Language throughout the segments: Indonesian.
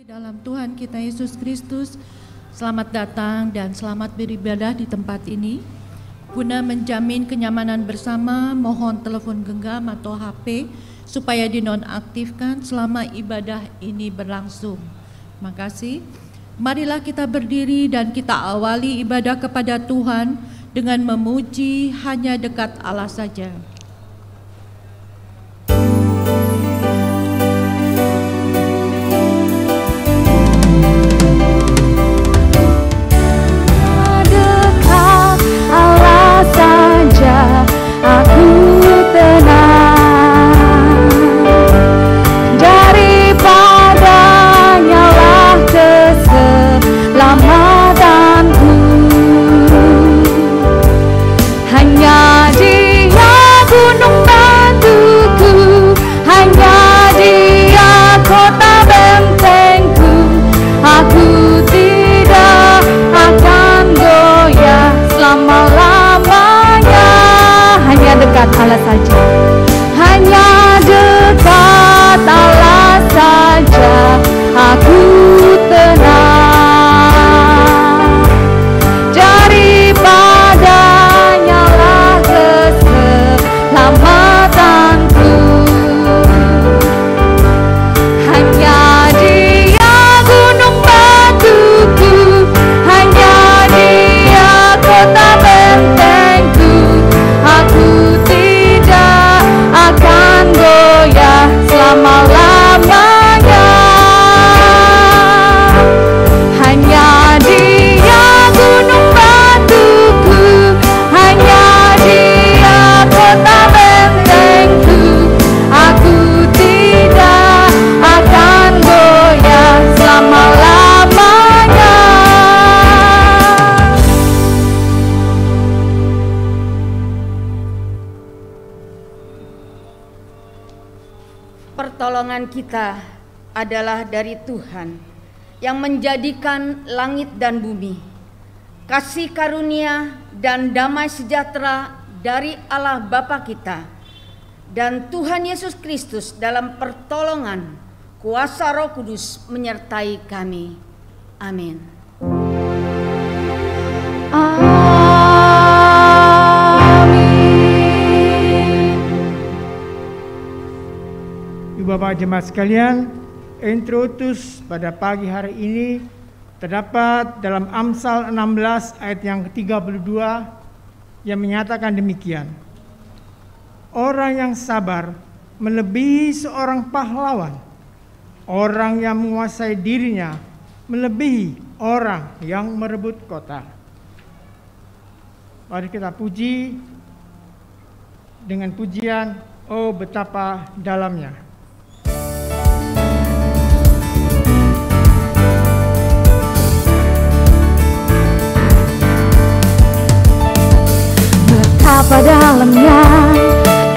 Dalam Tuhan kita Yesus Kristus, selamat datang dan selamat beribadah di tempat ini. Guna menjamin kenyamanan bersama, mohon telepon genggam atau HP supaya dinonaktifkan selama ibadah ini berlangsung. Terima kasih. Marilah kita berdiri dan kita awali ibadah kepada Tuhan dengan memuji hanya dekat Allah saja. Aku tenang, daripadanya lah keselamatanku. Hanya Dia gunung batuku, hanya Dia kota bentengku. Aku tidak akan goyah selama-lamanya. Hanya dekat Allah saja, hanya dekat Allah saja aku tenang, daripadanya lah keselamatanku. Hanya Dia gunung batuku, hanya Dia kota bentengku. Aku tidak akan goyah selama-lamanya. Hanya Dia gunung batuku, hanya Dia kota bentengku. Aku tidak akan goyah selama-lamanya. Pertolongan kita adalah dari Tuhan yang menjadikan langit dan bumi. Kasih karunia dan damai sejahtera dari Allah Bapa kita dan Tuhan Yesus Kristus dalam pertolongan kuasa Roh Kudus menyertai kami. Amin. Bapak jemaat sekalian, introitus pada pagi hari ini terdapat dalam Amsal 16 ayat yang ke-32 yang menyatakan demikian. Orang yang sabar melebihi seorang pahlawan. Orang yang menguasai dirinya melebihi orang yang merebut kota. Mari kita puji dengan pujian, oh betapa dalamnya. Betapa dalamnya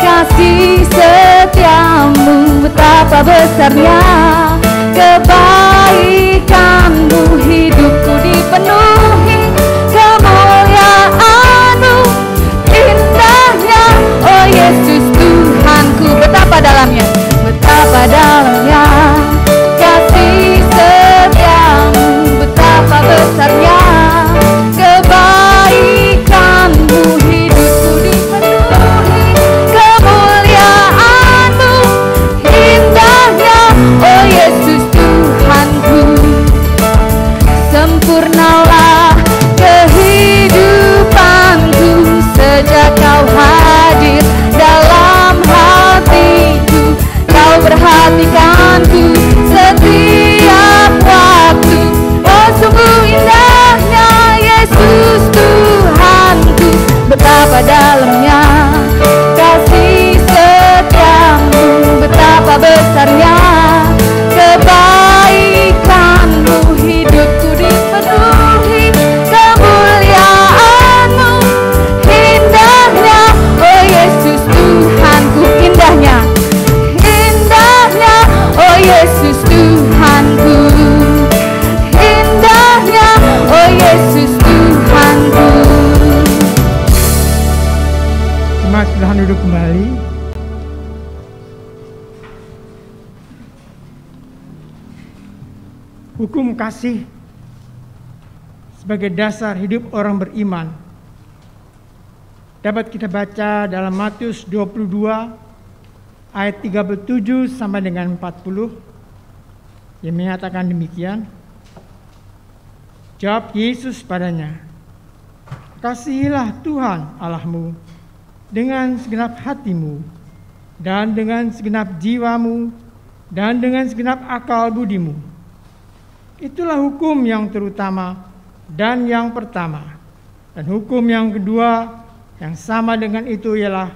kasih setiamu, betapa besarnya kebaikanmu. Hidupku dipenuhi kemuliaan-Mu, indahnya oh Yesus Tuhanku. Betapa dalamnya kasih setiamu, betapa besarnya kebaikanmu. Hidupku dipenuhi kemuliaan-Mu, indahnya oh Yesus Tuhanku. Sempurnalah kehidupanku sejak Kau hadir dalam hatiku. Kau perhatikanku setiap waktu. Oh sungguh indahnya Yesus Tuhanku. Betapa dalamnya kasih setiamu, betapa besarnya kebaikanmu. Hidupku dipenuhi kemuliaan-Mu, indahnya oh Yesus Tuhanku. Indahnya oh Yesus Tuhan. hukum kasih sebagai dasar hidup orang beriman dapat kita baca dalam Matius 22 ayat 37 sampai dengan 40 yang menyatakan demikian. Jawab Yesus padanya, "Kasihilah Tuhan Allahmu dengan segenap hatimu dan dengan segenap jiwamu dan dengan segenap akal budimu. Itulah hukum yang terutama dan yang pertama. Dan hukum yang kedua yang sama dengan itu ialah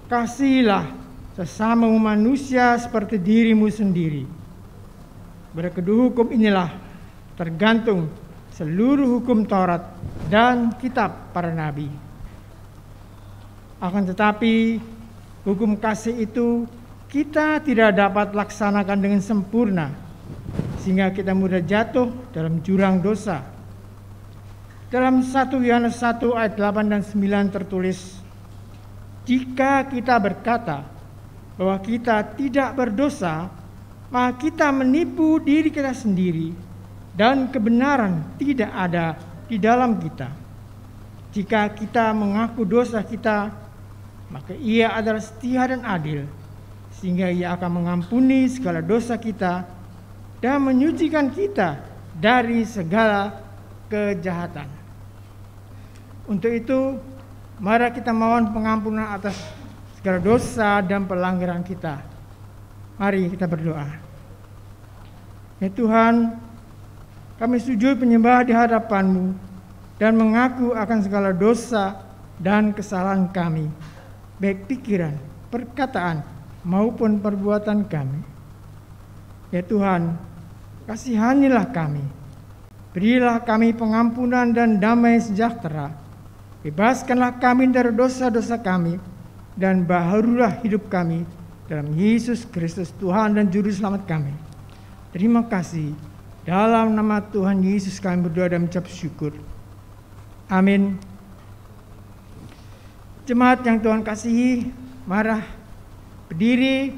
kasihilah sesamamu manusia seperti dirimu sendiri. Pada kedua hukum inilah tergantung seluruh hukum Taurat dan kitab para nabi. Akan tetapi hukum kasih itu kita tidak dapat laksanakan dengan sempurna, sehingga kita mudah jatuh dalam jurang dosa. Dalam 1 Yohanes 1 ayat 8 dan 9 tertulis, "Jika kita berkata bahwa kita tidak berdosa, maka kita menipu diri kita sendiri dan kebenaran tidak ada di dalam kita. Jika kita mengaku dosa kita, maka Ia adalah setia dan adil, sehingga Ia akan mengampuni segala dosa kita dan menyucikan kita dari segala kejahatan." Untuk itu, mari kita mohon pengampunan atas segala dosa dan pelanggaran kita. Mari kita berdoa. Ya Tuhan, kami sujud penyembah di hadapan-Mu dan mengaku akan segala dosa dan kesalahan kami, baik pikiran, perkataan, maupun perbuatan kami. Ya Tuhan, kasihanilah kami. Berilah kami pengampunan dan damai sejahtera. Bebaskanlah kami dari dosa-dosa kami dan baharulah hidup kami dalam Yesus Kristus Tuhan dan Juru Selamat kami. Terima kasih. Dalam nama Tuhan Yesus kami berdoa dan mengucap syukur. Amin. Jemaat yang Tuhan kasihi, mari berdiri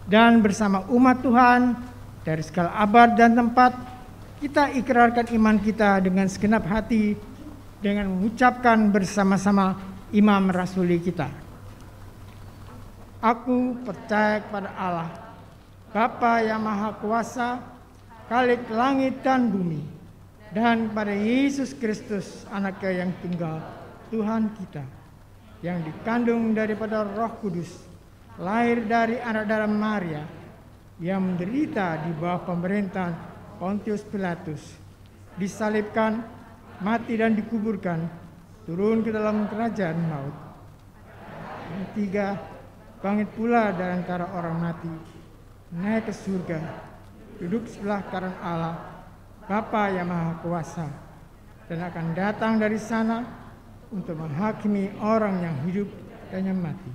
dan bersama umat Tuhan dari segala abad dan tempat kita ikrarkan iman kita dengan segenap hati dengan mengucapkan bersama-sama imam rasuli kita. Aku percaya kepada Allah, Bapa yang Maha Kuasa, Khalik langit dan bumi, dan pada Yesus Kristus, Anaknya yang tunggal, Tuhan kita, yang dikandung daripada Roh Kudus, lahir dari anak darah Maria, yang menderita di bawah pemerintahan Pontius Pilatus, disalibkan, mati dan dikuburkan, turun ke dalam kerajaan maut. Yang ketiga, bangkit pula dari antara orang mati, naik ke surga, duduk sebelah kanan Allah, Bapa yang Maha Kuasa, dan akan datang dari sana untuk menghakimi orang yang hidup dan yang mati.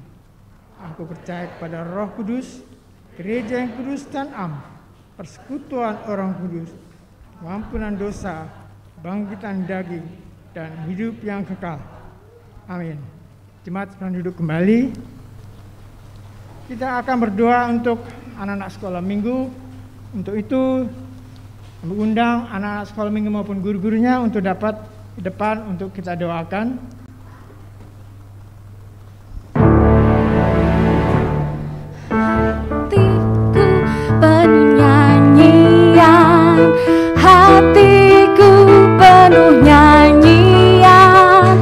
Aku percaya kepada Roh Kudus, gereja yang kudus dan am, persekutuan orang kudus, pengampunan dosa, bangkitan daging, dan hidup yang kekal. Amin. Jemaat sedang duduk kembali. Kita akan berdoa untuk anak-anak sekolah minggu. Untuk itu, mengundang anak-anak sekolah minggu maupun guru-gurunya untuk dapat di depan untuk kita doakan. Hatiku penuh nyanyian, hatiku penuh nyanyian,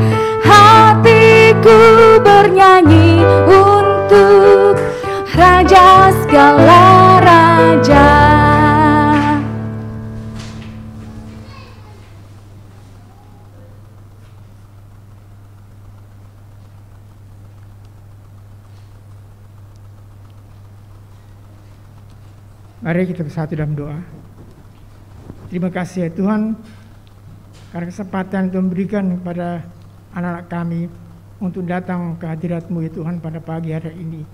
hatiku bernyanyi untuk Raja segala raja. Mari kita bersatu dalam doa. Terima kasih ya Tuhan, karena kesempatan Tuhan berikan kepada anak-anak kami untuk datang ke hadirat-Mu ya Tuhan pada pagi hari ini.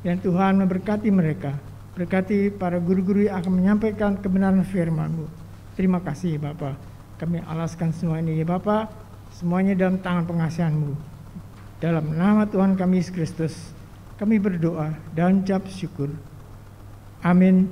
Dan Tuhan memberkati mereka, berkati para guru-guru yang akan menyampaikan kebenaran firman-Mu. Terima kasih ya Bapa. Kami alaskan semua ini ya Bapa, semuanya dalam tangan pengasihan-Mu. Dalam nama Tuhan kami Yesus Kristus, kami berdoa dan ucap syukur. Amin.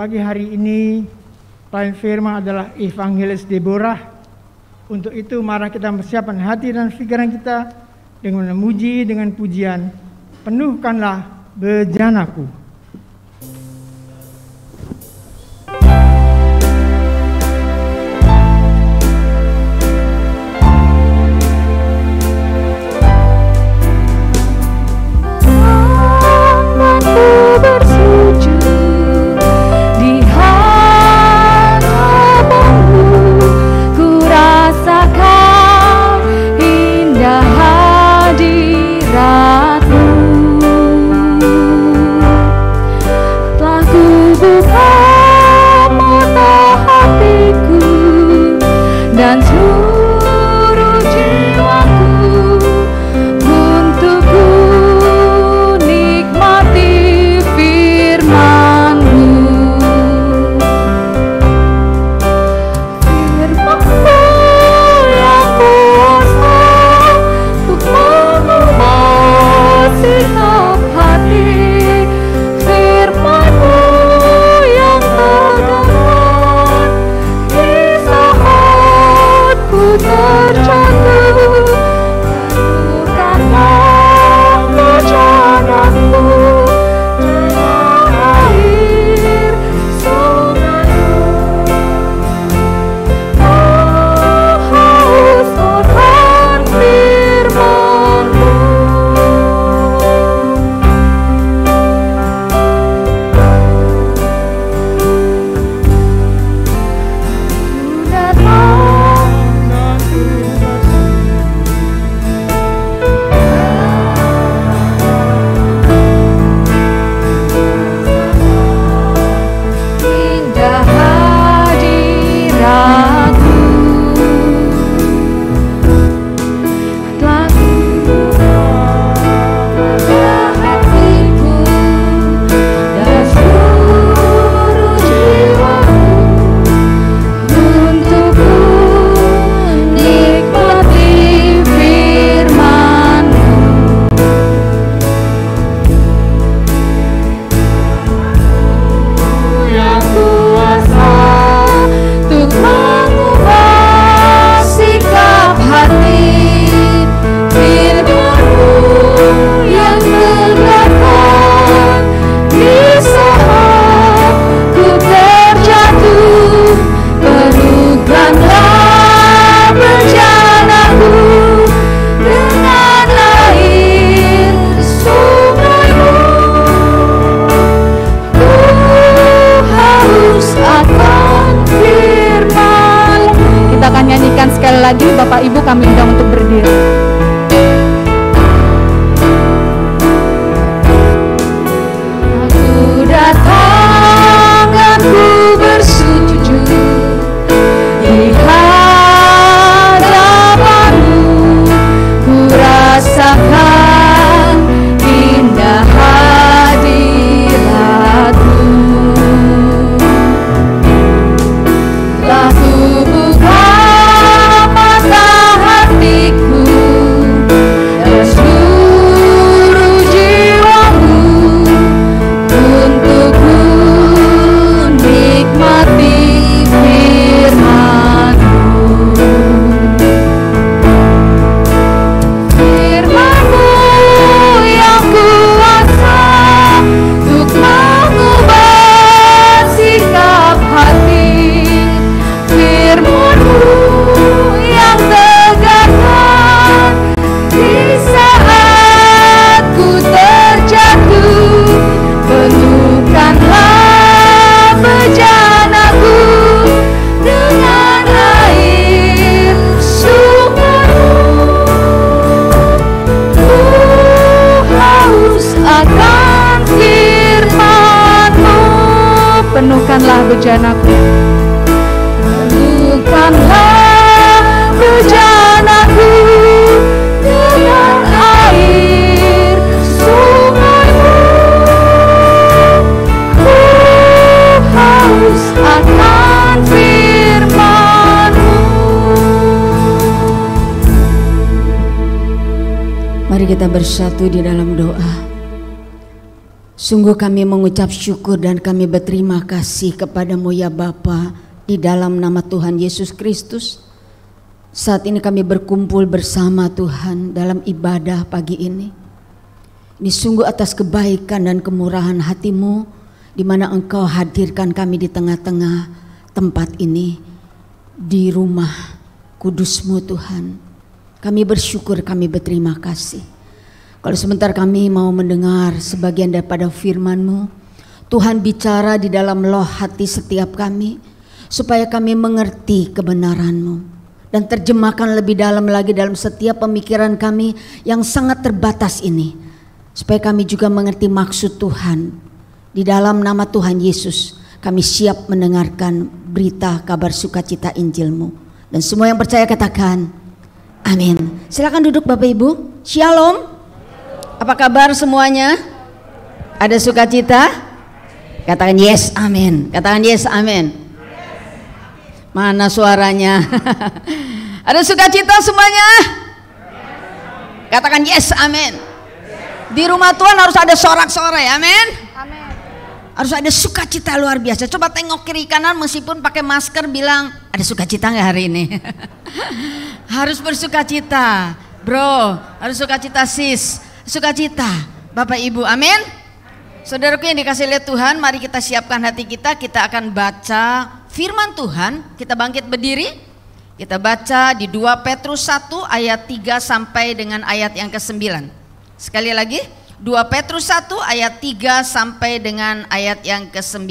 pagi hari ini pelayan firman adalah Evangelis Deborah. Untuk itu mari kita persiapkan hati dan pikiran kita dengan memuji dengan pujian, penuhkanlah bejanaku. lagi Bapak Ibu kami undang untuk berdiri. Aku datang, aku bersujud di hadapan-Mu, ku rasakan indah hadirat-Mu. Telah ku buka mata hatiku dan seluruh jiwaku untuk ku nikmati firman-Mu. Firman-Mu yang kuasa untuk mengubah sikap hati, firman-Mu yang tegarkan di saat ku terjatuh. Penuhkanlah bejanaku dengan air sumber-Mu. Ku haus akan firman-Mu. Penuhkanlah bejanaku. Penuhkanlah bejanaku dengan air sungai-Mu. Ku haus akan firman-Mu. Mari kita bersatu di dalam doa. Sungguh kami mengucap syukur dan kami berterima kasih kepadamu ya Bapa, di dalam nama Tuhan Yesus Kristus. Saat ini kami berkumpul bersama Tuhan dalam ibadah pagi ini. Ini sungguh atas kebaikan dan kemurahan hati-Mu, di mana Engkau hadirkan kami di tengah-tengah tempat ini, di rumah kudus-Mu Tuhan. Kami bersyukur, kami berterima kasih. Kalau sebentar kami mau mendengar sebagian daripada firman-Mu, Tuhan bicara di dalam loh hati setiap kami, supaya kami mengerti kebenaran-Mu dan terjemahkan lebih dalam lagi dalam setiap pemikiran kami yang sangat terbatas ini, supaya kami juga mengerti maksud Tuhan. Di dalam nama Tuhan Yesus kami siap mendengarkan berita kabar sukacita Injil-Mu. Dan semua yang percaya katakan amin. Silakan duduk Bapak Ibu. Shalom. Apa kabar semuanya? Ada sukacita? Katakan yes, amin. Katakan yes, amin. Mana suaranya? Ada sukacita semuanya? Katakan yes, amin. Di rumah Tuhan harus ada sorak-sorai, amin. Harus ada sukacita luar biasa. Coba tengok kiri kanan meskipun pakai masker, bilang ada sukacita nggak hari ini? Harus bersukacita, bro. Harus sukacita sis. Sukacita Bapak Ibu, amin. Saudaraku yang dikasih oleh Tuhan, mari kita siapkan hati kita. Kita akan baca firman Tuhan. Kita bangkit berdiri. Kita baca di 2 Petrus 1 ayat 3 sampai dengan ayat yang ke-9. Sekali lagi, 2 Petrus 1 ayat 3 sampai dengan ayat yang ke-9.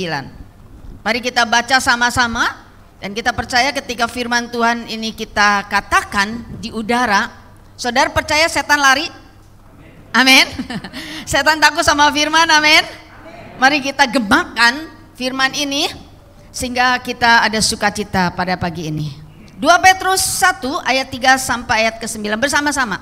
Mari kita baca sama-sama. Dan kita percaya ketika firman Tuhan ini kita katakan di udara, saudara percaya setan lari? Amin. Setan takut sama firman, amin. Mari kita gemakan firman ini sehingga kita ada sukacita pada pagi ini. 2 Petrus 1 ayat 3 sampai ayat ke-9 bersama-sama.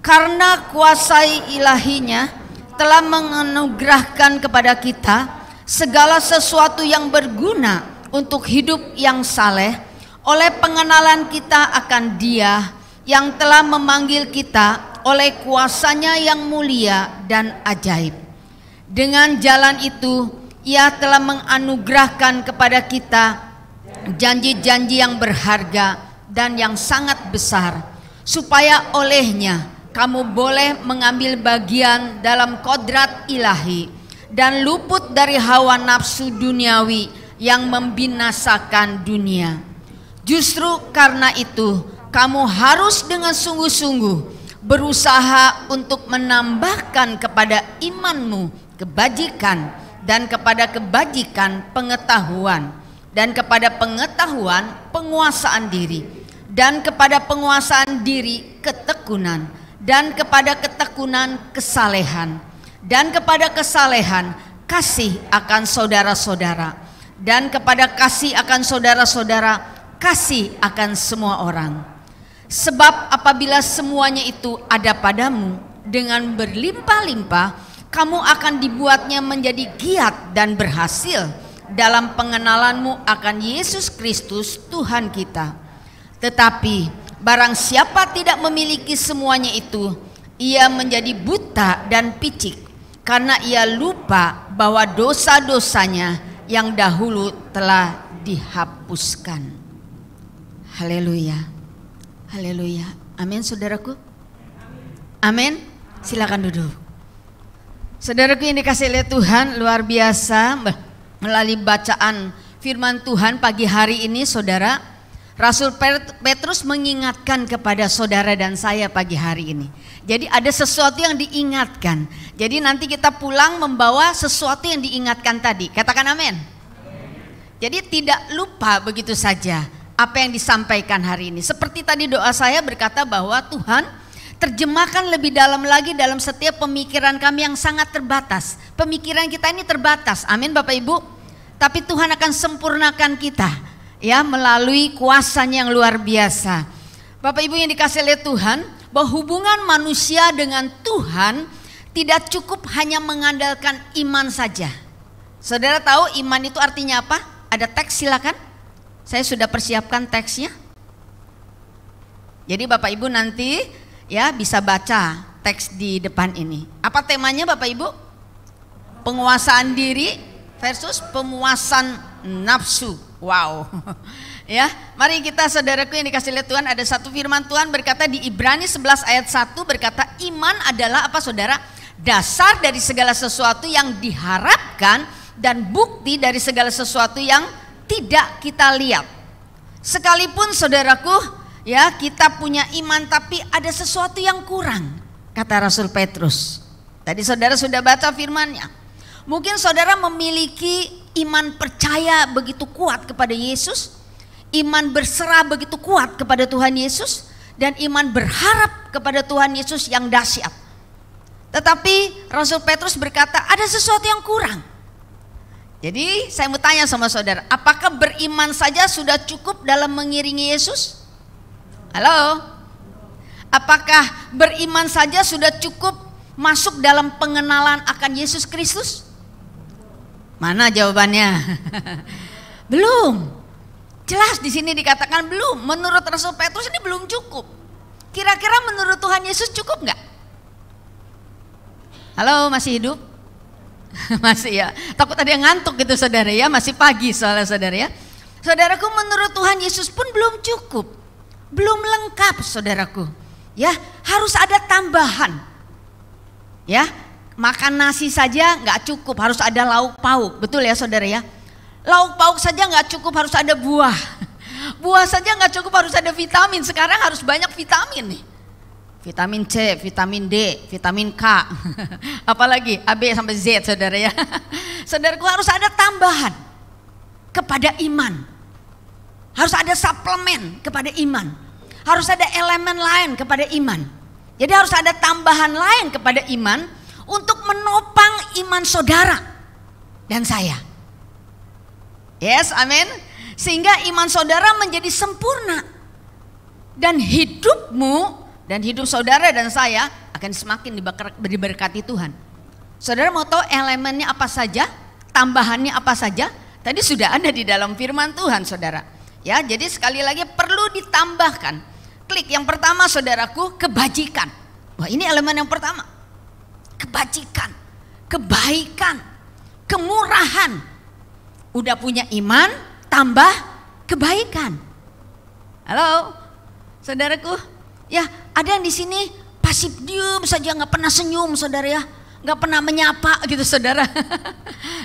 Karena kuasa ilahinya telah menganugerahkan kepada kita segala sesuatu yang berguna untuk hidup yang saleh oleh pengenalan kita akan Dia yang telah memanggil kita oleh kuasanya yang mulia dan ajaib. Dengan jalan itu Ia telah menganugerahkan kepada kita janji-janji yang berharga dan yang sangat besar, supaya olehnya kamu boleh mengambil bagian dalam kodrat ilahi dan luput dari hawa nafsu duniawi yang membinasakan dunia. Justru karena itu kamu harus dengan sungguh-sungguh berusaha untuk menambahkan kepada imanmu kebajikan, dan kepada kebajikan pengetahuan, dan kepada pengetahuan penguasaan diri, dan kepada penguasaan diri ketekunan, dan kepada ketekunan kesalehan, dan kepada kesalehan kasih akan saudara-saudara, dan kepada kasih akan saudara-saudara kasih akan semua orang. Sebab apabila semuanya itu ada padamu dengan berlimpah-limpah, kamu akan dibuatnya menjadi giat dan berhasil dalam pengenalanmu akan Yesus Kristus Tuhan kita. Tetapi barang siapa tidak memiliki semuanya itu, ia menjadi buta dan picik, karena ia lupa bahwa dosa-dosanya yang dahulu telah dihapuskan. Haleluya. Haleluya. Amin saudaraku. Amin. Silakan duduk. Saudaraku yang dikasih oleh Tuhan, luar biasa melalui bacaan firman Tuhan pagi hari ini, saudara, Rasul Petrus mengingatkan kepada saudara dan saya pagi hari ini. Jadi ada sesuatu yang diingatkan. Jadi nanti kita pulang membawa sesuatu yang diingatkan tadi. Katakan amin. Jadi tidak lupa begitu saja apa yang disampaikan hari ini. Seperti tadi doa saya berkata bahwa Tuhan terjemahkan lebih dalam lagi dalam setiap pemikiran kami yang sangat terbatas. Pemikiran kita ini terbatas, amin Bapak Ibu. Tapi Tuhan akan sempurnakan kita ya melalui kuasanya yang luar biasa. Bapak Ibu yang dikasih oleh Tuhan, bahwa hubungan manusia dengan Tuhan tidak cukup hanya mengandalkan iman saja. Saudara tahu iman itu artinya apa? Ada teks, silakan. Saya sudah persiapkan teksnya. Jadi Bapak Ibu nanti ya bisa baca teks di depan ini. Apa temanya Bapak Ibu? Penguasaan diri versus pemuasan nafsu. Wow. Ya, mari kita saudaraku yang dikasih oleh Tuhan, ada satu firman Tuhan berkata di Ibrani 11 ayat 1 berkata, iman adalah apa saudara? Dasar dari segala sesuatu yang diharapkan dan bukti dari segala sesuatu yang tidak kita lihat. Sekalipun saudaraku, ya kita punya iman tapi ada sesuatu yang kurang, kata Rasul Petrus. Tadi saudara sudah baca firman-Nya. Mungkin saudara memiliki iman percaya begitu kuat kepada Yesus, iman berserah begitu kuat kepada Tuhan Yesus, dan iman berharap kepada Tuhan Yesus yang dahsyat. Tetapi Rasul Petrus berkata ada sesuatu yang kurang. Jadi saya mau tanya sama saudara, apakah beriman saja sudah cukup dalam mengiringi Yesus? Halo? Apakah beriman saja sudah cukup masuk dalam pengenalan akan Yesus Kristus? Mana jawabannya? Belum. Jelas di sini dikatakan belum. Menurut Rasul Petrus ini belum cukup. Kira-kira menurut Tuhan Yesus cukup nggak? Halo, masih hidup? Masih ya. Takut ada yang ngantuk gitu saudara ya. Masih pagi soalnya saudara ya. Saudaraku, menurut Tuhan Yesus pun belum cukup, belum lengkap saudaraku. Ya, harus ada tambahan. Ya, makan nasi saja nggak cukup, harus ada lauk pauk. Betul ya saudara ya. Lauk pauk saja nggak cukup, harus ada buah. Buah saja nggak cukup, harus ada vitamin. Sekarang harus banyak vitamin nih. Vitamin C, vitamin D, vitamin K. Apalagi A, B sampai Z saudara ya. Saudaraku, harus ada tambahan kepada iman. Harus ada suplemen kepada iman. Harus ada elemen lain kepada iman. Jadi harus ada tambahan lain kepada iman untuk menopang iman saudara dan saya. Yes, amin. Sehingga iman saudara menjadi sempurna. Dan hidupmu dan hidup saudara dan saya akan semakin diberkati Tuhan. Saudara mau tahu elemennya apa saja? Tambahannya apa saja? Tadi sudah ada di dalam firman Tuhan saudara. Ya, jadi sekali lagi perlu ditambahkan. Klik yang pertama saudaraku, kebajikan. Wah, ini elemen yang pertama. Kebajikan, kebaikan, kemurahan. Udah punya iman, tambah kebaikan. Halo, saudaraku. Ya, ada yang di sini pasif diem saja, nggak pernah senyum, saudara ya, nggak pernah menyapa gitu, saudara.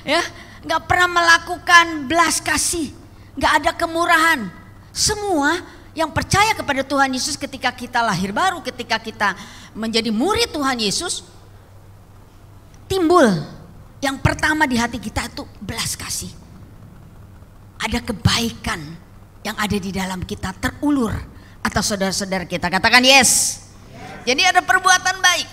Ya, nggak pernah melakukan belas kasih, nggak ada kemurahan. Semua yang percaya kepada Tuhan Yesus ketika kita lahir baru, ketika kita menjadi murid Tuhan Yesus, timbul yang pertama di hati kita itu belas kasih. Ada kebaikan yang ada di dalam kita terulur atas saudara-saudara kita. Katakan yes. Jadi ada perbuatan baik,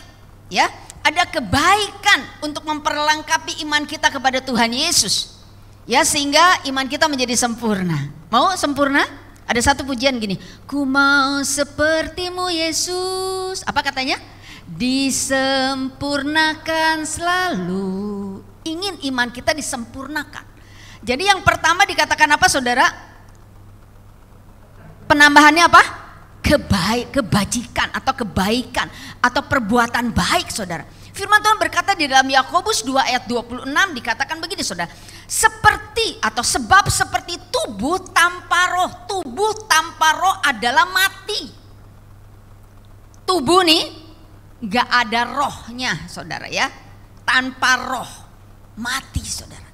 ya. Ada kebaikan untuk memperlengkapi iman kita kepada Tuhan Yesus, ya, sehingga iman kita menjadi sempurna. Mau sempurna? Ada satu pujian gini, ku mau sepertimu Yesus. Apa katanya? Disempurnakan selalu. Ingin iman kita disempurnakan. Jadi yang pertama dikatakan apa saudara? Penambahannya apa? Kebajikan atau kebaikan atau perbuatan baik saudara. Firman Tuhan berkata di dalam Yakobus 2 ayat 26 dikatakan begini saudara. Seperti atau sebab seperti tubuh tanpa roh. Tubuh tanpa roh adalah mati. Tubuh nih gak ada rohnya saudara ya. Tanpa roh mati saudara.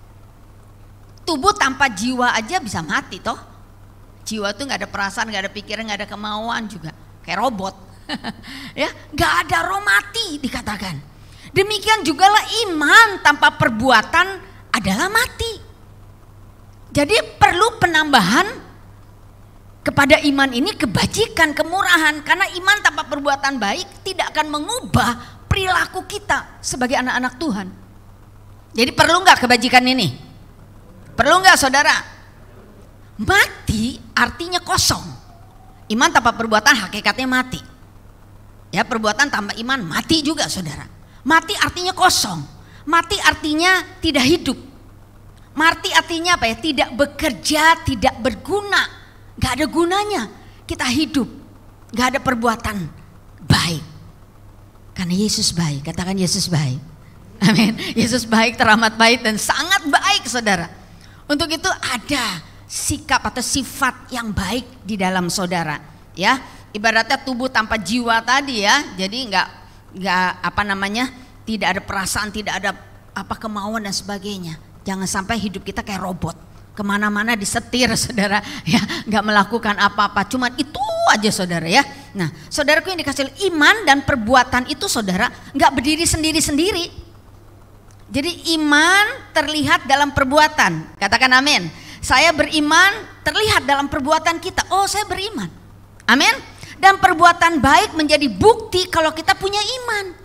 Tubuh tanpa jiwa aja bisa mati toh. Jiwa tuh nggak ada perasaan, nggak ada pikiran, nggak ada kemauan juga, kayak robot. Ya, nggak ada roh mati dikatakan. Demikian juga lah iman tanpa perbuatan adalah mati. Jadi perlu penambahan kepada iman ini, kebajikan, kemurahan. Karena iman tanpa perbuatan baik tidak akan mengubah perilaku kita sebagai anak-anak Tuhan. Jadi perlu nggak kebajikan ini? Perlu nggak saudara? Mati artinya kosong. Iman tanpa perbuatan hakikatnya mati. Ya, perbuatan tanpa iman mati juga saudara. Mati artinya kosong. Mati artinya tidak hidup. Mati artinya apa ya? Tidak bekerja, tidak berguna. Gak ada gunanya kita hidup. Gak ada perbuatan baik. Karena Yesus baik. Katakan Yesus baik. Amin. Yesus baik, teramat baik dan sangat baik saudara. Untuk itu ada sikap atau sifat yang baik di dalam saudara. Ya, ibaratnya tubuh tanpa jiwa tadi ya. Jadi nggak tidak ada perasaan, tidak ada kemauan dan sebagainya. Jangan sampai hidup kita kayak robot, kemana-mana disetir saudara, ya nggak melakukan apa-apa, cuman itu aja saudara ya. Nah, saudaraku yang dikasih iman dan perbuatan itu saudara nggak berdiri sendiri-sendiri. Jadi iman terlihat dalam perbuatan. Katakan amin. Saya beriman terlihat dalam perbuatan kita. Oh, saya beriman. Amin. Dan perbuatan baik menjadi bukti kalau kita punya iman.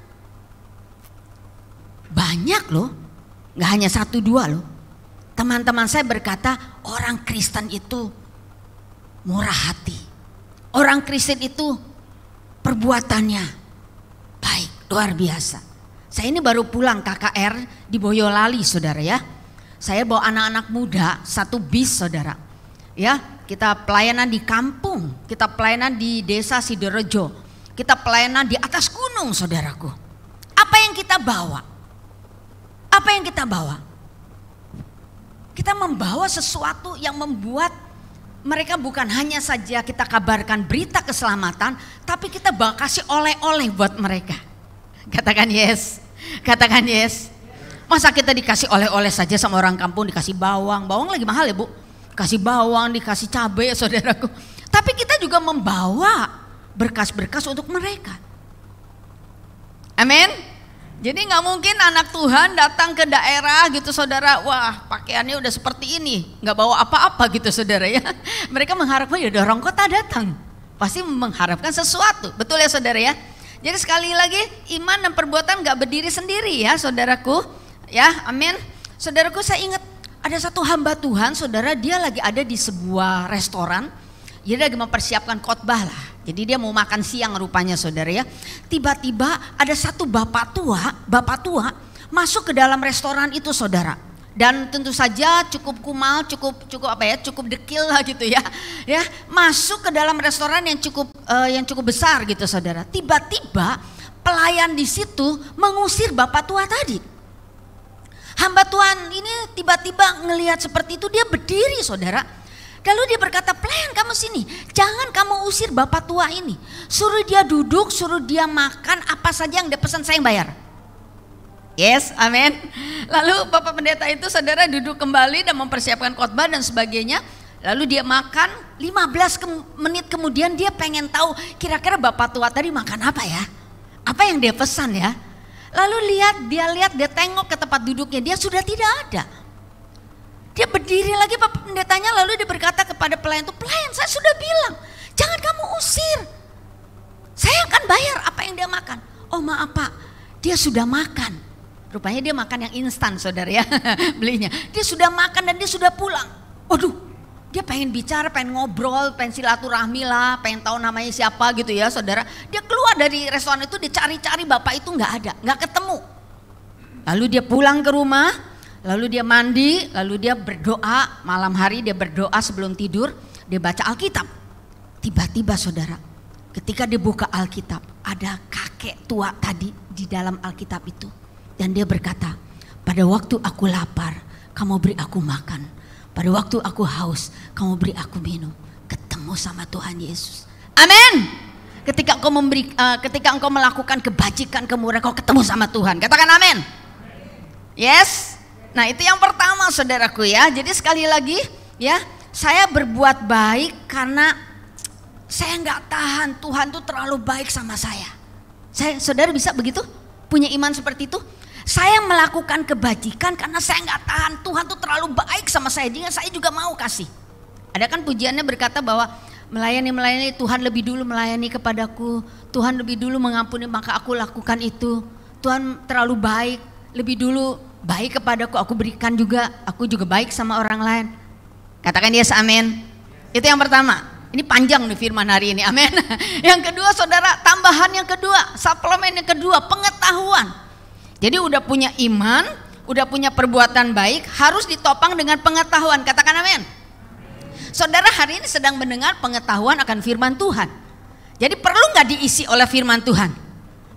Banyak loh, nggak hanya 1-2 loh. Teman-teman saya berkata orang Kristen itu murah hati. Orang Kristen itu perbuatannya baik, luar biasa. Saya ini baru pulang KKR di Boyolali saudara ya. Saya bawa anak-anak muda 1 bis saudara. Ya, kita pelayanan di kampung, kita pelayanan di desa Sidorejo, kita pelayanan di atas gunung saudaraku. Apa yang kita bawa? Apa yang kita bawa? Kita membawa sesuatu yang membuat mereka bukan hanya saja kita kabarkan berita keselamatan, tapi kita bakal kasih oleh-oleh buat mereka. Katakan yes. Katakan yes. Masa kita dikasih oleh-oleh saja sama orang kampung, dikasih bawang. Bawang lagi mahal ya bu. Kasih bawang, dikasih cabai saudaraku. Tapi kita juga membawa berkas-berkas untuk mereka. Amin. Jadi gak mungkin anak Tuhan datang ke daerah gitu saudara. Wah pakaiannya udah seperti ini. Gak bawa apa-apa gitu saudara ya. Mereka mengharapkan ya udah orang kota datang. Pasti mengharapkan sesuatu. Betul ya saudara ya. Jadi sekali lagi iman dan perbuatan gak berdiri sendiri ya saudaraku. Ya amin. Saudaraku saya ingat ada satu hamba Tuhan saudara, dia lagi ada di sebuah restoran. Dia lagi mempersiapkan khotbah lah. Jadi dia mau makan siang rupanya saudara ya. Tiba-tiba ada satu bapak tua masuk ke dalam restoran itu saudara. Dan tentu saja cukup kumal, cukup dekil lah gitu ya. Ya, masuk ke dalam restoran yang cukup besar gitu saudara. Tiba-tiba pelayan di situ mengusir bapak tua tadi. Hamba Tuhan ini tiba-tiba ngelihat seperti itu, dia berdiri saudara. Lalu dia berkata, pelayan kamu sini, jangan kamu usir bapak tua ini. Suruh dia duduk, suruh dia makan, apa saja yang dia pesan saya yang bayar. Yes, amin. Lalu Bapak Pendeta itu saudara duduk kembali dan mempersiapkan khotbah dan sebagainya. Lalu dia makan, 15 menit kemudian dia pengen tahu kira-kira bapak tua tadi makan apa ya. Apa yang dia pesan ya. Lalu dia tengok ke tempat duduknya, dia sudah tidak ada. Dia berdiri lagi Bapak Pendetanya, lalu dia berkata kepada pelayan itu, pelayan saya sudah bilang, jangan kamu usir. Saya akan bayar apa yang dia makan. Oh maaf Pak, dia sudah makan. Rupanya dia makan yang instan saudara ya, belinya. Dia sudah makan dan dia sudah pulang. Waduh, dia pengen bicara, pengen ngobrol, pengen silaturahmi lah, pengen tahu namanya siapa gitu ya saudara. Dia keluar dari restoran itu, dia cari-cari bapak itu nggak ada, nggak ketemu. Lalu dia pulang ke rumah, lalu dia mandi, lalu dia berdoa. Malam hari dia berdoa sebelum tidur, dia baca Alkitab. Tiba-tiba saudara, ketika dia buka Alkitab, ada kakek tua tadi di dalam Alkitab itu. Dan dia berkata, pada waktu aku lapar, kamu beri aku makan. Pada waktu aku haus, kamu beri aku minum. Ketemu sama Tuhan Yesus. Amin. Ketika engkau melakukan kebajikan, kemurahan, kau ketemu sama Tuhan. Katakan amin. Yes. Nah itu yang pertama saudaraku ya. Jadi sekali lagi ya, saya berbuat baik karena saya nggak tahan Tuhan tuh terlalu baik sama saya. Saudara bisa begitu? Punya iman seperti itu? Saya melakukan kebajikan karena saya nggak tahan Tuhan tuh terlalu baik sama saya, jadi saya juga mau kasih. Ada kan pujiannya berkata bahwa melayani Tuhan lebih dulu melayani kepadaku, Tuhan lebih dulu mengampuni maka aku lakukan itu. Tuhan terlalu baik, lebih dulu baik kepadaku, aku berikan juga, aku juga baik sama orang lain. Katakan yes amin. Itu yang pertama. Ini panjang nih firman hari ini, amin. Yang kedua saudara, tambahan yang kedua, suplemen yang kedua, pengetahuan. Jadi udah punya iman, udah punya perbuatan baik, harus ditopang dengan pengetahuan. Katakan amin. Saudara hari ini sedang mendengar pengetahuan akan firman Tuhan. Jadi perlu gak diisi oleh firman Tuhan?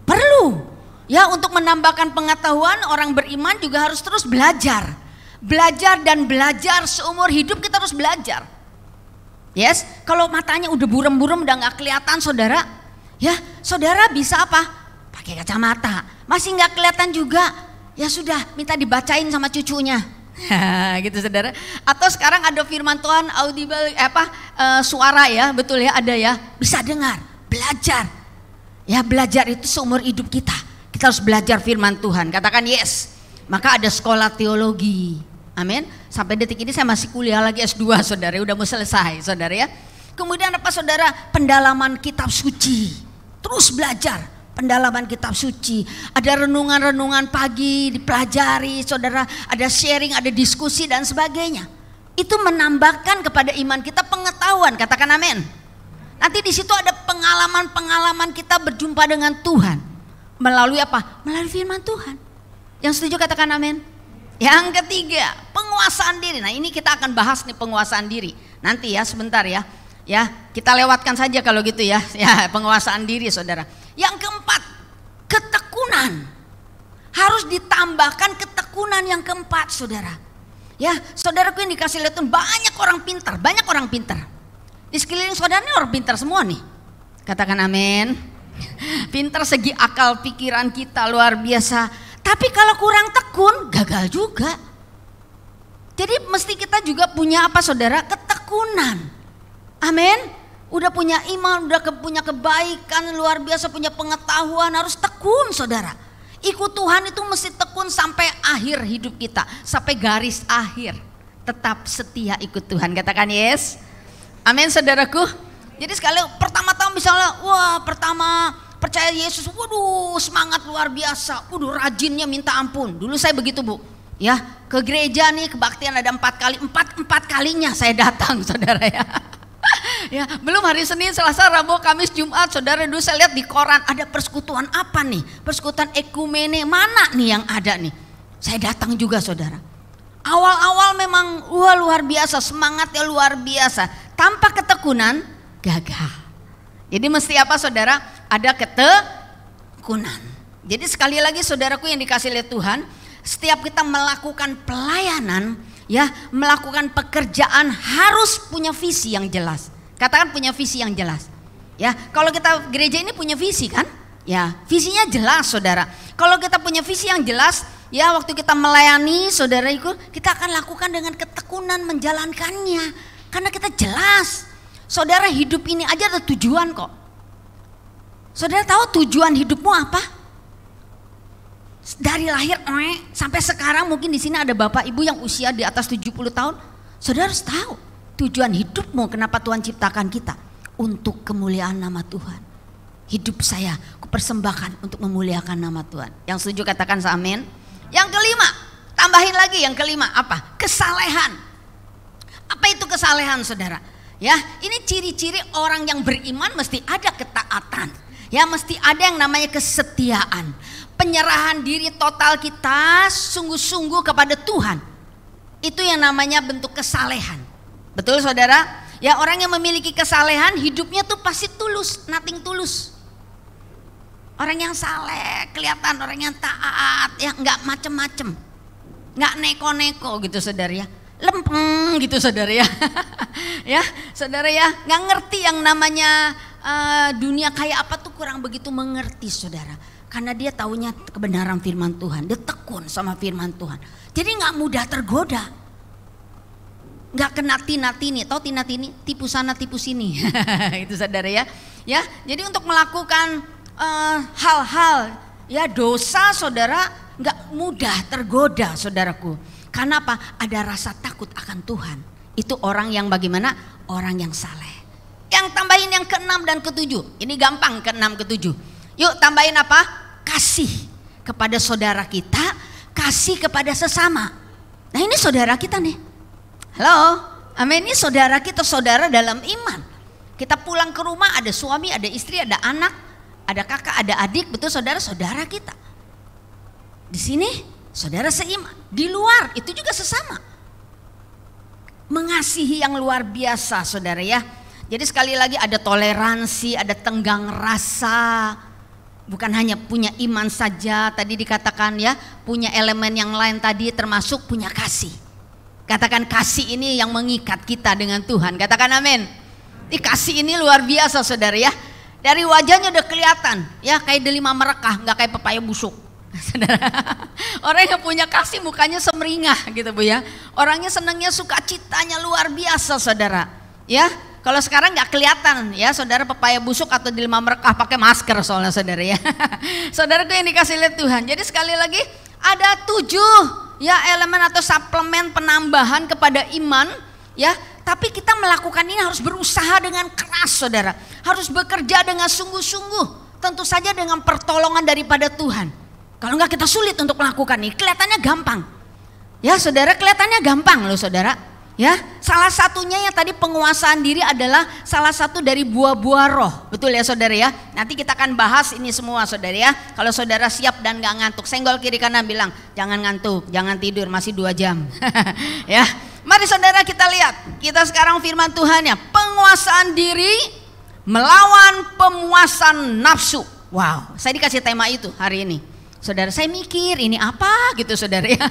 Perlu. Ya, untuk menambahkan pengetahuan, orang beriman juga harus terus belajar. Belajar dan belajar, seumur hidup kita harus belajar. Yes, kalau matanya udah burem-burem, udah gak kelihatan saudara, ya saudara bisa apa? Pakai kacamata. Masih gak kelihatan juga, ya sudah minta dibacain sama cucunya. Gitu saudara. Atau sekarang ada firman Tuhan audible, suara ya, betul ya, ada ya, bisa dengar, belajar. Ya, belajar itu seumur hidup kita. Kita harus belajar firman Tuhan, katakan yes. Maka ada sekolah teologi, amin. Sampai detik ini saya masih kuliah lagi S2 saudara, udah mau selesai saudara ya. Kemudian apa saudara? Pendalaman kitab suci, terus belajar pendalaman kitab suci. Ada renungan-renungan pagi dipelajari saudara, ada sharing, ada diskusi dan sebagainya. Itu menambahkan kepada iman kita pengetahuan, katakan amin. Nanti di situ ada pengalaman-pengalaman kita berjumpa dengan Tuhan. Melalui apa? Melalui firman Tuhan. Yang setuju katakan amin. Yang ketiga, penguasaan diri. Nah, ini kita akan bahas nih penguasaan diri. Nanti ya, sebentar ya. Ya, kita lewatkan saja kalau gitu ya. Ya, penguasaan diri saudara. Yang keempat, ketekunan. Harus ditambahkan ketekunan yang keempat saudara. Ya, saudaraku yang dikasih lihat Tuhan, banyak orang pintar, banyak orang pintar. Di sekeliling saudara ini orang pintar semua nih. Katakan amin. Pintar segi akal pikiran kita luar biasa. Tapi kalau kurang tekun gagal juga. Jadi mesti kita juga punya apa saudara? Ketekunan. Amin. Udah punya iman, udah punya kebaikan luar biasa, punya pengetahuan, harus tekun saudara. Ikut Tuhan itu mesti tekun sampai akhir hidup kita, sampai garis akhir. Tetap setia ikut Tuhan, katakan yes. Amin saudaraku. Jadi sekali pertama-tama misalnya, wah pertama percaya Yesus, waduh semangat luar biasa, waduh rajinnya minta ampun. Dulu saya begitu bu, ya ke gereja nih kebaktian ada 4 kali, empat kalinya saya datang saudara ya. Ya belum hari Senin, Selasa, Rabu, Kamis, Jumat saudara. Dulu saya lihat di koran ada persekutuan apa nih, persekutuan ekumene mana nih yang ada nih. Saya datang juga saudara. Awal-awal memang wah luar biasa, semangatnya luar biasa. Tanpa ketekunan gagal. Jadi mesti apa saudara? Ada ketekunan. Jadi sekali lagi saudaraku yang dikasih oleh Tuhan, setiap kita melakukan pelayanan, ya melakukan pekerjaan harus punya visi yang jelas. Katakan punya visi yang jelas. Ya, kalau kita gereja ini punya visi kan? Ya, visinya jelas saudara. Kalau kita punya visi yang jelas, ya waktu kita melayani saudaraku, kita akan lakukan dengan ketekunan menjalankannya. Karena kita jelas. Saudara hidup ini aja ada tujuan kok. Saudara tahu tujuan hidupmu apa? Dari lahir sampai sekarang mungkin di sini ada bapak ibu yang usia di atas 70 tahun. Saudara harus tahu tujuan hidupmu, kenapa Tuhan ciptakan kita. Untuk kemuliaan nama Tuhan. Hidup saya kupersembahkan untuk memuliakan nama Tuhan. Yang setuju katakan amin. Yang kelima, tambahin lagi yang kelima apa? Kesalehan. Apa itu kesalehan saudara? Ya, ini ciri-ciri orang yang beriman mesti ada ketaatan. Ya, mesti ada yang namanya kesetiaan. Penyerahan diri total kita sungguh-sungguh kepada Tuhan. Itu yang namanya bentuk kesalehan. Betul saudara? Ya, orang yang memiliki kesalehan hidupnya tuh pasti tulus, nothing tulus. Orang yang saleh, kelihatan orang yang taat, ya nggak macem-macem. Nggak neko-neko gitu saudara ya. Lempeng gitu saudara ya. Ya saudara ya, nggak ngerti yang namanya dunia kayak apa tuh, kurang begitu mengerti saudara. Karena dia taunya kebenaran firman Tuhan, dia tekun sama firman Tuhan. Jadi nggak mudah tergoda, nggak kena tina-tini. Tahu tina-tini? Tipu sana tipu sini. Itu saudara ya. Ya, jadi untuk melakukan hal-hal ya dosa saudara nggak mudah tergoda saudaraku. Karena apa? Ada rasa takut akan Tuhan. Itu orang yang bagaimana? Orang yang saleh. Yang tambahin yang ke-6 dan ke-7. Ini gampang ke-6 ke-7. Yuk tambahin apa? Kasih kepada saudara kita, kasih kepada sesama. Nah ini saudara kita nih. Halo, amin. Ini saudara kita, saudara dalam iman. Kita pulang ke rumah ada suami, ada istri, ada anak, ada kakak, ada adik, betul saudara-saudara kita. Di sini saudara seiman, di luar itu juga sesama. Mengasihi yang luar biasa saudara ya. Jadi sekali lagi ada toleransi, ada tenggang rasa. bukan hanya punya iman saja, tadi dikatakan ya, punya elemen yang lain tadi termasuk punya kasih. Katakan kasih ini yang mengikat kita dengan Tuhan. Katakan amin. Kasih ini luar biasa saudara ya. Dari wajahnya udah kelihatan ya, kayak delima merekah, nggak kayak pepaya busuk. Saudara, orang yang punya kasih mukanya semeringah gitu Bu ya. Orangnya senangnya, sukacitanya luar biasa saudara. Ya, kalau sekarang nggak kelihatan ya saudara pepaya busuk atau delima merekah, pakai masker soalnya saudara ya. Saudaraku yang dikasih oleh Tuhan. Jadi sekali lagi ada 7 ya elemen atau suplemen penambahan kepada iman ya. Tapi kita melakukan ini harus berusaha dengan keras saudara. Harus bekerja dengan sungguh-sungguh. Tentu saja dengan pertolongan daripada Tuhan. Kalau enggak kita sulit untuk melakukan ini. Kelihatannya gampang. Ya saudara, kelihatannya gampang loh saudara. Ya, salah satunya yang tadi penguasaan diri adalah salah satu dari buah-buah roh. Betul ya saudara ya. Nanti kita akan bahas ini semua saudara ya. Kalau saudara siap dan gak ngantuk, senggol kiri kanan bilang, jangan ngantuk, jangan tidur, masih 2 jam. Ya. Mari saudara kita lihat, kita sekarang firman Tuhan ya, penguasaan diri melawan pemuasan nafsu. Wow, saya dikasih tema itu hari ini. Saudara, saya mikir ini apa gitu saudara ya.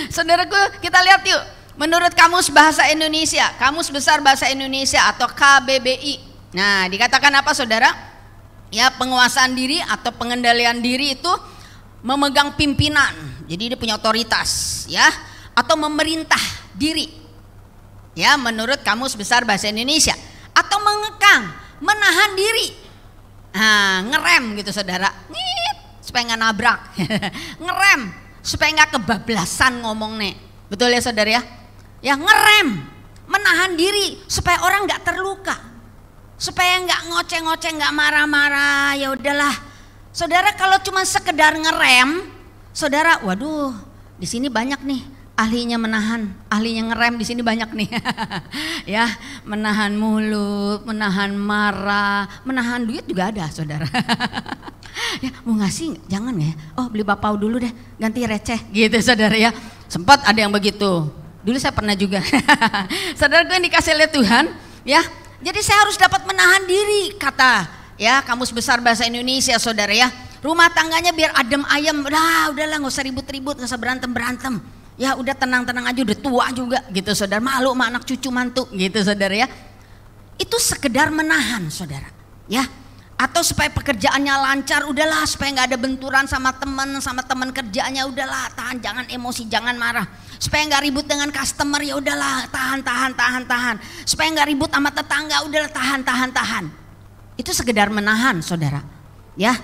Saudaraku, kita lihat yuk. Menurut Kamus Bahasa Indonesia, Kamus Besar Bahasa Indonesia atau KBBI. Nah, dikatakan apa saudara? Ya, penguasaan diri atau pengendalian diri itu memegang pimpinan. Jadi dia punya otoritas ya, atau memerintah diri. Ya, menurut Kamus Besar Bahasa Indonesia, atau mengekang, menahan diri. Nah, ngerem gitu saudara. Supaya nggak nabrak. Ngerem supaya nggak kebablasan ngomong nih. Betul ya saudara ya? Ya, ngerem, menahan diri supaya orang nggak terluka, supaya nggak ngoceh-ngoceh, nggak marah-marah. Ya udahlah, saudara, kalau cuma sekedar ngerem, saudara, waduh, di sini banyak nih ahlinya menahan, ahlinya ngerem di sini banyak nih. Ya, menahan mulut, menahan marah, menahan duit juga ada saudara. Ya, mau ngasih jangan ya, oh beli bapau dulu deh, ganti receh gitu saudara ya. Sempat ada yang begitu. Dulu saya pernah juga. Saudaraku yang dikasih oleh Tuhan, ya. Jadi saya harus dapat menahan diri, kata ya Kamus Besar Bahasa Indonesia saudara ya. Rumah tangganya biar adem ayem. Udahlah nggak usah ribut-ribut, nggak usah berantem. Ya udah tenang-tenang aja, udah tua juga gitu saudara. Malu sama anak cucu mantu gitu saudara ya. Itu sekedar menahan saudara. Ya. Atau supaya pekerjaannya lancar, udahlah supaya nggak ada benturan sama teman kerjanya, udahlah tahan, jangan emosi, jangan marah. Supaya nggak ribut dengan customer, ya udahlah tahan. Supaya nggak ribut sama tetangga, udahlah tahan. Itu sekedar menahan saudara. Ya,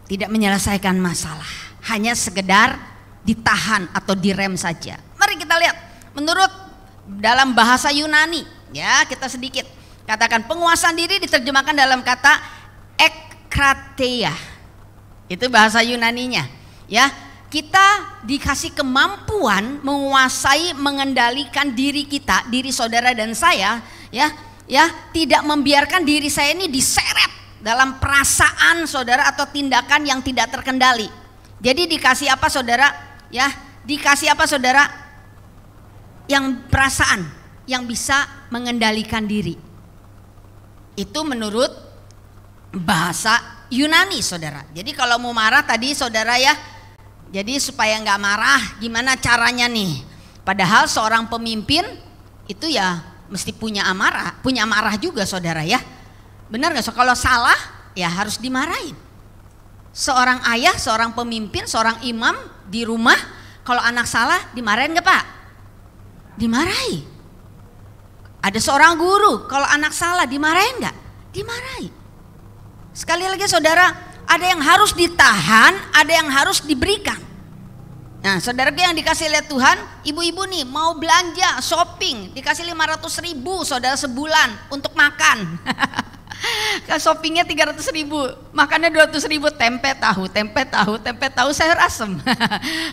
tidak menyelesaikan masalah, hanya sekedar ditahan atau direm saja. Mari kita lihat menurut dalam bahasa Yunani, ya kita sedikit katakan penguasaan diri diterjemahkan dalam kata ekkrateia. Itu bahasa Yunaninya. Ya, kita dikasih kemampuan menguasai, mengendalikan diri kita, diri saudara dan saya, ya, tidak membiarkan diri saya ini diseret dalam perasaan saudara atau tindakan yang tidak terkendali. Jadi dikasih apa saudara? Ya, dikasih apa saudara? Yang perasaan yang bisa mengendalikan diri. Itu menurut bahasa Yunani saudara. Jadi kalau mau marah tadi saudara ya, jadi supaya nggak marah gimana caranya nih? Padahal seorang pemimpin itu ya mesti punya amarah juga saudara ya. Benar nggak? So, kalau salah ya harus dimarahin. Seorang ayah, seorang pemimpin, seorang imam di rumah, kalau anak salah dimarahin nggak Pak? Dimarahi. Ada seorang guru, kalau anak salah dimarahin nggak? Dimarahi. Sekali lagi saudara, ada yang harus ditahan, ada yang harus diberikan. Nah saudara yang dikasih oleh Tuhan, ibu-ibu nih mau belanja, shopping, dikasih 500.000 saudara sebulan untuk makan. Shoppingnya 300.000, makannya 200.000, tempe tahu, sayur asem.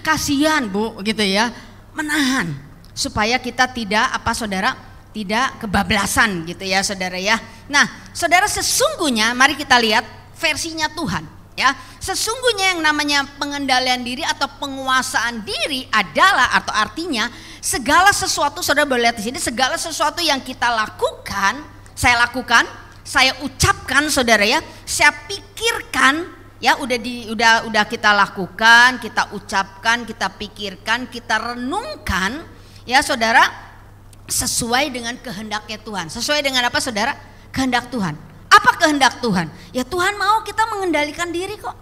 Kasihan Bu gitu ya, menahan supaya kita tidak apa saudara, tidak kebablasan gitu ya saudara ya. Nah saudara, sesungguhnya mari kita lihat versinya Tuhan ya. Sesungguhnya yang namanya pengendalian diri atau penguasaan diri adalah atau artinya segala sesuatu, saudara boleh lihat di sini, segala sesuatu yang kita lakukan, saya ucapkan saudara ya, saya pikirkan Ya udah kita lakukan, kita ucapkan, kita pikirkan, kita renungkan ya saudara, sesuai dengan kehendaknya Tuhan. Sesuai dengan apa saudara? Kehendak Tuhan. Apa kehendak Tuhan? Ya Tuhan mau kita mengendalikan diri kok.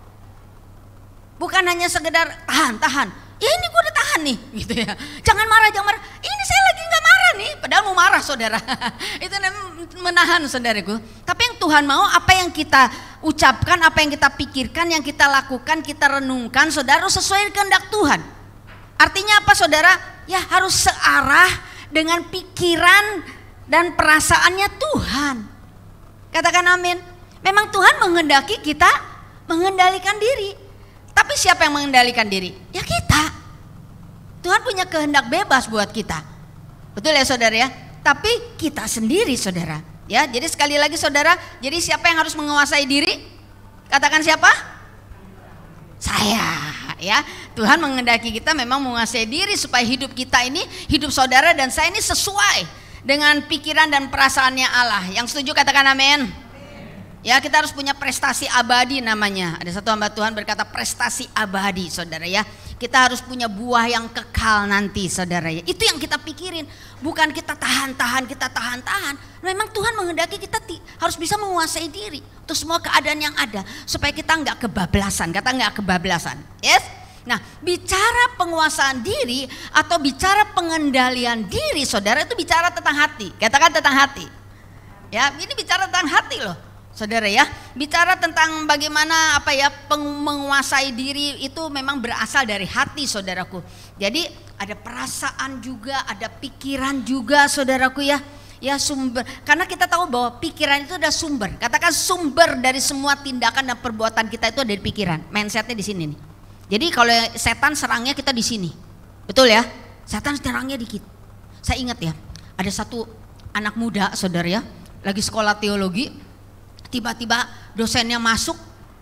Bukan hanya sekedar tahan. Ya ini gue udah tahan nih gitu ya. Jangan marah. Ini saya lagi gak marah nih, padahal mau marah saudara. Itu menahan saudaraku. Tapi yang Tuhan mau apa yang kita ucapkan, apa yang kita pikirkan, yang kita lakukan, kita renungkan saudara sesuai kehendak Tuhan. Artinya apa saudara? Ya harus searah dengan pikiran dan perasaannya Tuhan. Katakan amin. Memang Tuhan menghendaki kita mengendalikan diri. Tapi siapa yang mengendalikan diri? Ya kita. Tuhan punya kehendak bebas buat kita. Betul ya saudara ya? Tapi kita sendiri saudara. Ya, jadi sekali lagi saudara, jadi siapa yang harus menguasai diri? Katakan siapa? Saya. Ya, Tuhan menghendaki kita memang menguasai diri supaya hidup kita ini, hidup saudara dan saya ini sesuai dengan pikiran dan perasaannya Allah. Yang setuju katakan amin. Ya, kita harus punya prestasi abadi namanya. Ada satu hamba Tuhan berkata prestasi abadi saudara ya. Kita harus punya buah yang kekal nanti saudara ya. Itu yang kita pikirin. Bukan kita tahan-tahan. Memang Tuhan menghendaki kita harus bisa menguasai diri. Untuk semua keadaan yang ada. Supaya kita nggak kebablasan. Kata nggak kebablasan. Yes? Nah, bicara penguasaan diri atau bicara pengendalian diri saudara itu bicara tentang hati. Katakan tentang hati. Ya, ini bicara tentang hati loh. Saudara ya, bicara tentang bagaimana menguasai diri itu memang berasal dari hati saudaraku. Jadi ada perasaan juga, ada pikiran juga saudaraku ya. Ya sumber, karena kita tahu bahwa pikiran itu ada sumber. Katakan sumber dari semua tindakan dan perbuatan kita itu ada di pikiran. Mindsetnya di sini nih. Jadi kalau setan serangnya kita di sini, betul ya? Setan serangnya dikit. Saya ingat ya, ada satu anak muda saudara ya, lagi sekolah teologi. Tiba-tiba dosennya masuk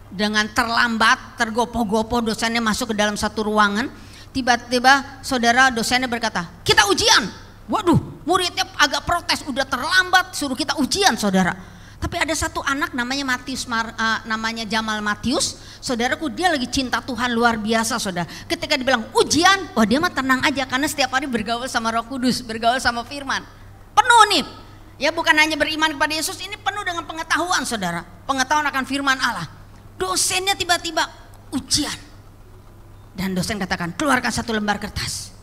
dengan terlambat, tergopoh-gopoh dosennya masuk ke dalam satu ruangan. Tiba-tiba saudara dosennya berkata, kita ujian. Waduh, muridnya agak protes, udah terlambat suruh kita ujian saudara. Tapi ada satu anak namanya namanya Jamal Matius. Saudaraku dia lagi cinta Tuhan luar biasa saudara. Ketika dibilang ujian, wah dia mah tenang aja karena setiap hari bergaul sama Roh Kudus, bergaul sama firman. Penuh nih. Ya bukan hanya beriman kepada Yesus, ini penuh dengan pengetahuan saudara. Pengetahuan akan firman Allah. Dosennya tiba-tiba ujian. Dan dosen katakan keluarkan satu lembar kertas.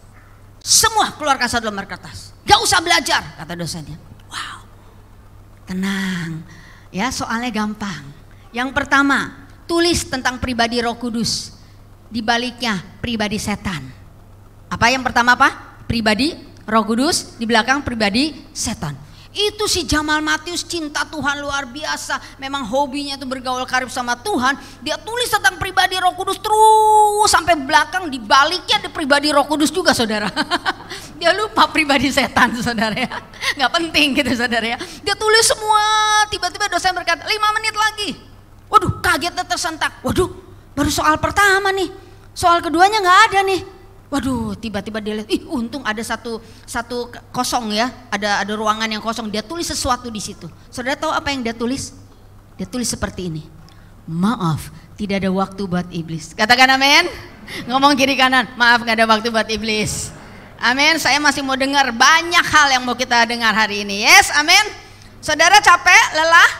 Semua keluarkan satu lembar kertas. Gak usah belajar kata dosennya. Wow. Tenang. Ya soalnya gampang. Yang pertama tulis tentang pribadi Roh Kudus. Di baliknya pribadi setan. Apa yang pertama apa? Pribadi Roh Kudus, di belakang pribadi setan. Itu si Jamal Matius cinta Tuhan luar biasa. Memang hobinya itu bergaul karib sama Tuhan. Dia tulis tentang pribadi Roh Kudus terus sampai belakang, di baliknya ada pribadi Roh Kudus juga saudara. Dia lupa pribadi setan saudara ya. Gak penting gitu saudara ya. Dia tulis semua, tiba-tiba dosen berkata 5 menit lagi. Waduh kagetnya tersentak. Waduh baru soal pertama nih. Soal keduanya gak ada nih. Waduh, tiba-tiba dia lihat, untung ada satu kosong ya, ada ruangan yang kosong. Dia tulis sesuatu di situ. Saudara tahu apa yang dia tulis? Dia tulis seperti ini. Maaf, tidak ada waktu buat iblis. Katakan amin. Ngomong kiri kanan, maaf nggak ada waktu buat iblis. Amin. Saya masih mau dengar banyak hal yang mau kita dengar hari ini. Yes, amin. Saudara capek, lelah?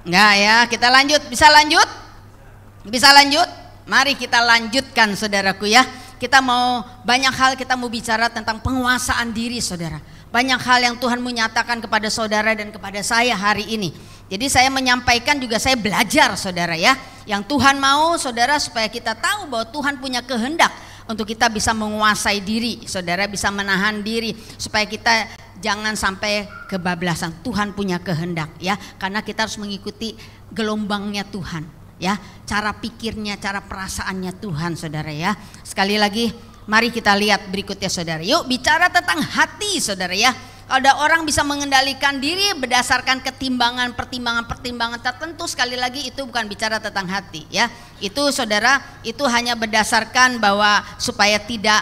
Enggak ya, kita lanjut. Bisa lanjut? Bisa lanjut? Mari kita lanjutkan saudaraku ya. Kita mau banyak hal, kita mau bicara tentang penguasaan diri saudara. Banyak hal yang Tuhan menyatakan kepada saudara dan kepada saya hari ini. Jadi saya menyampaikan juga saya belajar saudara ya. Yang Tuhan mau saudara supaya kita tahu bahwa Tuhan punya kehendak untuk kita bisa menguasai diri. Saudara bisa menahan diri supaya kita jangan sampai kebablasan. Tuhan punya kehendak ya. Karena kita harus mengikuti gelombangnya Tuhan. Ya, cara pikirnya, cara perasaannya Tuhan saudara ya. Sekali lagi mari kita lihat berikutnya saudara. Yuk bicara tentang hati saudara ya. Ada orang bisa mengendalikan diri berdasarkan pertimbangan tertentu. Sekali lagi itu bukan bicara tentang hati ya. Itu saudara, itu hanya berdasarkan bahwa supaya tidak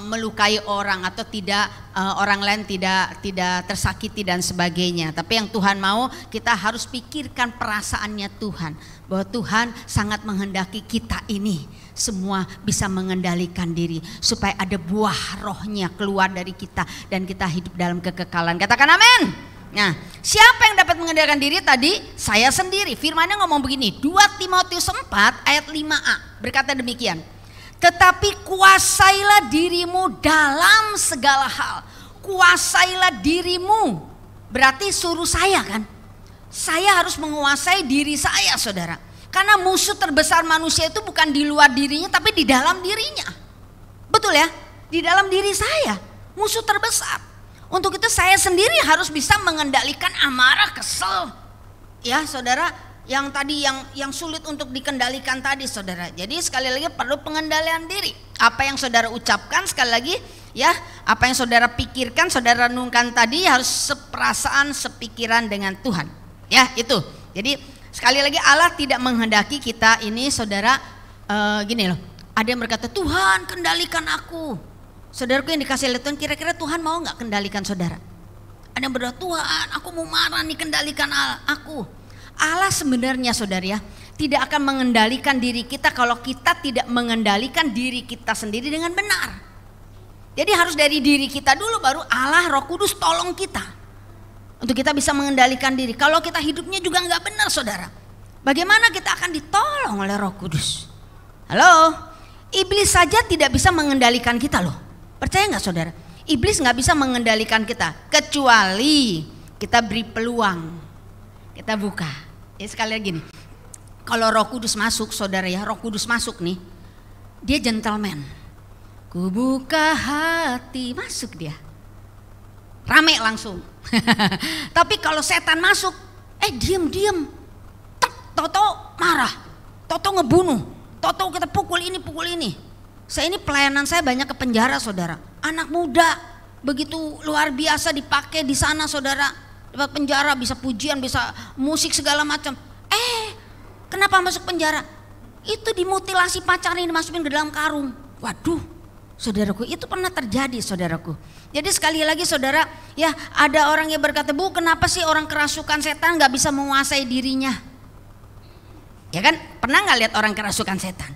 melukai orang atau tidak orang lain tidak tersakiti dan sebagainya. Tapi yang Tuhan mau, kita harus pikirkan perasaannya Tuhan, bahwa Tuhan sangat menghendaki kita ini semua bisa mengendalikan diri supaya ada buah rohnya keluar dari kita dan kita hidup dalam kekekalan. Katakan amin. Nah, siapa yang dapat mengendalikan diri tadi? Saya sendiri. Firman-Nya ngomong begini, 2 Timotius 4 ayat 5a berkata demikian. Tetapi kuasailah dirimu dalam segala hal. Kuasailah dirimu. Berarti suruh saya kan? Saya harus menguasai diri saya, saudara. Karena musuh terbesar manusia itu bukan di luar dirinya, tapi di dalam dirinya. Betul ya? Di dalam diri saya. Musuh terbesar. Untuk itu saya sendiri harus bisa mengendalikan amarah, kesel. Ya saudara. Yang tadi yang sulit untuk dikendalikan tadi, saudara. Jadi sekali lagi perlu pengendalian diri. Apa yang saudara ucapkan, sekali lagi ya, apa yang saudara pikirkan, saudara renungkan tadi harus seperasaan, sepikiran dengan Tuhan. Ya itu. Jadi sekali lagi Allah tidak menghendaki kita ini, saudara, gini loh. Ada yang berkata, Tuhan kendalikan aku. Saudaraku yang dikasih oleh Tuhan, kira-kira Tuhan mau nggak kendalikan saudara? Ada yang berdoa, Tuhan aku mau marah nih, kendalikan aku. Allah sebenarnya, saudara ya, tidak akan mengendalikan diri kita kalau kita tidak mengendalikan diri kita sendiri dengan benar. Jadi harus dari diri kita dulu, baru Allah Roh Kudus tolong kita untuk kita bisa mengendalikan diri. Kalau kita hidupnya juga nggak benar, saudara, bagaimana kita akan ditolong oleh Roh Kudus? Halo, iblis saja tidak bisa mengendalikan kita loh. Percaya nggak, saudara? Iblis nggak bisa mengendalikan kita kecuali kita beri peluang, kita buka. Ya sekali lagi nih, kalau Roh Kudus masuk, saudara ya, Roh Kudus masuk nih, dia gentleman. Ku buka hati, masuk dia, rame langsung. Tapi kalau setan masuk, diem, toto marah, toto ngebunuh, toto kita pukul ini. Saya ini pelayanan saya banyak ke penjara, saudara. Anak muda begitu luar biasa dipakai di sana, saudara. Dapat penjara, bisa pujian, bisa musik segala macam. Kenapa masuk penjara? Itu dimutilasi pacarnya, dimasukin ke dalam karung. Waduh, saudaraku, itu pernah terjadi, saudaraku. Jadi sekali lagi, saudara, ya ada orang yang berkata, Bu, kenapa sih orang kerasukan setan nggak bisa menguasai dirinya? Ya kan, pernah nggak lihat orang kerasukan setan?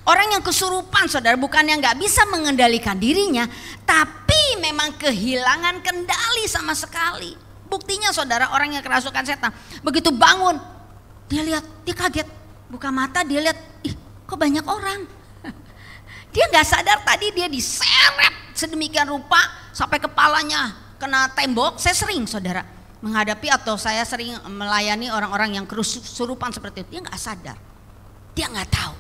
Orang yang kesurupan, saudara, bukan yang nggak bisa mengendalikan dirinya, tapi memang kehilangan kendali sama sekali. Buktinya, saudara, orang yang kerasukan setan begitu bangun, dia lihat, dia kaget, buka mata, dia lihat, kok banyak orang. Dia nggak sadar tadi dia diseret sedemikian rupa sampai kepalanya kena tembok. Saya sering, saudara, menghadapi atau saya sering melayani orang-orang yang kesurupan seperti itu. Dia nggak sadar, dia nggak tahu.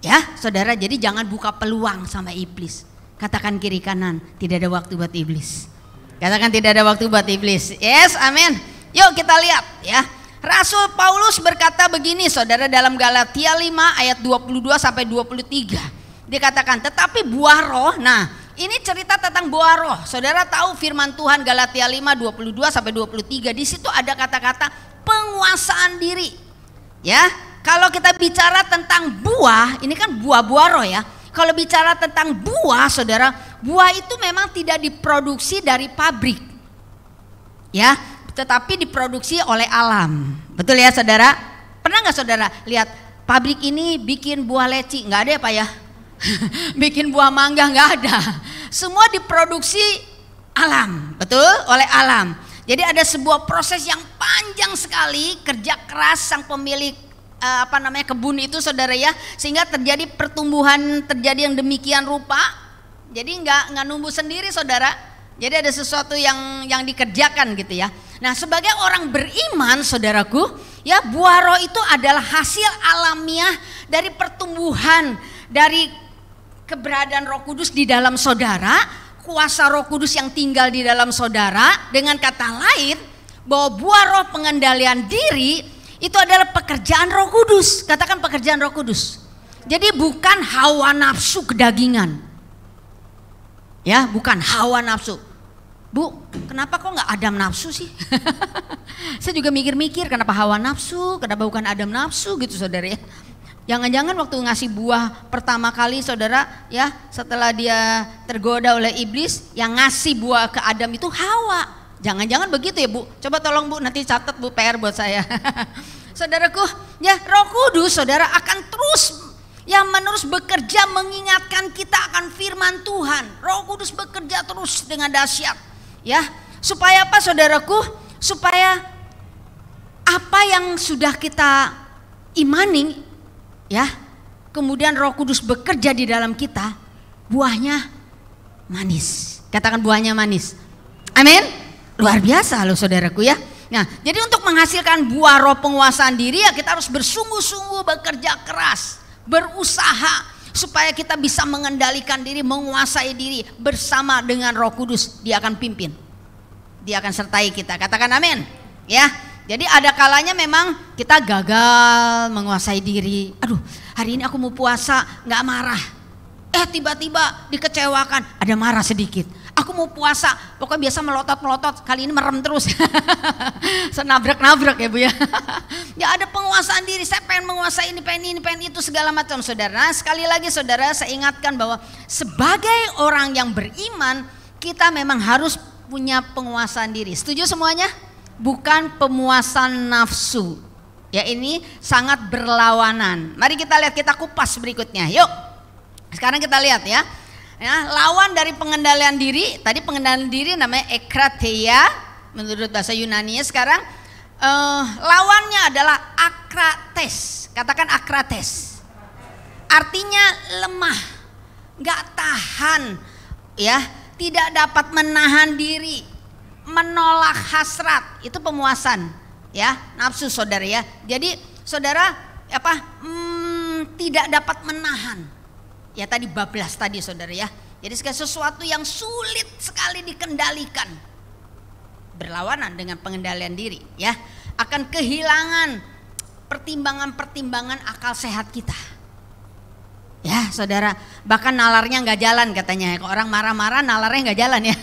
Ya, saudara, jadi jangan buka peluang sama iblis. Katakan kiri kanan, tidak ada waktu buat iblis. Katakan tidak ada waktu buat iblis. Yes, amin. Yuk kita lihat ya. Rasul Paulus berkata begini, saudara, dalam Galatia 5 ayat 22 sampai 23. Dia katakan, tetapi buah roh. Nah, ini cerita tentang buah roh. Saudara tahu firman Tuhan Galatia 5 22 sampai 23. Di situ ada kata-kata penguasaan diri. Ya, kalau kita bicara tentang buah, ini kan buah-buah roh ya. Kalau bicara tentang buah, saudara, buah itu memang tidak diproduksi dari pabrik, ya, tetapi diproduksi oleh alam. Betul ya, saudara? Pernah nggak saudara lihat pabrik ini bikin buah leci? Nggak ada ya, Pak ya? Bikin buah mangga nggak ada. Semua diproduksi alam, betul? Oleh alam. Jadi ada sebuah proses yang panjang sekali, kerja keras sang pemilik kebun itu, saudara ya, sehingga terjadi pertumbuhan, terjadi yang demikian rupa. Jadi nggak numbuh sendiri, saudara. Jadi ada sesuatu yang dikerjakan gitu ya. Nah, sebagai orang beriman, saudaraku, ya, buah roh itu adalah hasil alamiah dari pertumbuhan, dari keberadaan Roh Kudus di dalam saudara, kuasa Roh Kudus yang tinggal di dalam saudara. Dengan kata lain, bahwa buah roh pengendalian diri itu adalah pekerjaan Roh Kudus. Katakan pekerjaan Roh Kudus. Jadi bukan hawa nafsu kedagingan. Ya, bukan hawa nafsu. Bu, kenapa kok nggak Adam nafsu sih? Saya juga mikir-mikir kenapa hawa nafsu, kenapa bukan Adam nafsu gitu, saudara ya. Jangan-jangan waktu ngasih buah pertama kali saudara ya, setelah dia tergoda oleh iblis, yang ngasih buah ke Adam itu Hawa. Jangan-jangan begitu ya Bu? Coba tolong Bu, nanti catat Bu, PR buat saya. Saudaraku, ya Roh Kudus saudara akan terus menerus bekerja mengingatkan kita akan firman Tuhan. Roh Kudus bekerja terus dengan dahsyat. Ya, supaya apa saudaraku? Supaya apa yang sudah kita imani, ya, kemudian Roh Kudus bekerja di dalam kita, buahnya manis. Katakan buahnya manis. Amin. Luar biasa loh saudaraku ya. Nah, jadi untuk menghasilkan buah roh penguasaan diri ya kita harus bersungguh-sungguh bekerja keras, berusaha supaya kita bisa mengendalikan diri, menguasai diri bersama dengan Roh Kudus. Dia akan pimpin, dia akan sertai kita. Katakan amin. Ya, jadi ada kalanya memang kita gagal menguasai diri. Aduh, hari ini aku mau puasa nggak marah. Tiba-tiba dikecewakan, ada marah sedikit. Aku mau puasa, pokoknya biasa melotot-melotot, kali ini merem terus. Senabrak-nabrak ya Bu ya. Ya ada penguasaan diri, saya pengen menguasai ini, pengen itu segala macam saudara. Nah, sekali lagi saudara, saya ingatkan bahwa sebagai orang yang beriman, kita memang harus punya penguasaan diri. Setuju semuanya? Bukan pemuasan nafsu. Ya ini sangat berlawanan. Mari kita lihat, kita kupas berikutnya. Yuk. Sekarang kita lihat ya. Ya, lawan dari pengendalian diri, tadi pengendalian diri namanya ekrateia menurut bahasa Yunani-nya. Sekarang lawannya adalah akrates. Katakan akrates. Artinya lemah, nggak tahan, ya, tidak dapat menahan diri, menolak hasrat. Itu pemuasan, ya, nafsu saudara ya. Jadi saudara tidak dapat menahan. Ya tadi bablas tadi saudara ya. Jadi sesuatu yang sulit sekali dikendalikan, berlawanan dengan pengendalian diri ya. Akan kehilangan pertimbangan-pertimbangan akal sehat kita. Ya saudara, bahkan nalarnya nggak jalan katanya. Kalau orang marah-marah nalarnya nggak jalan ya.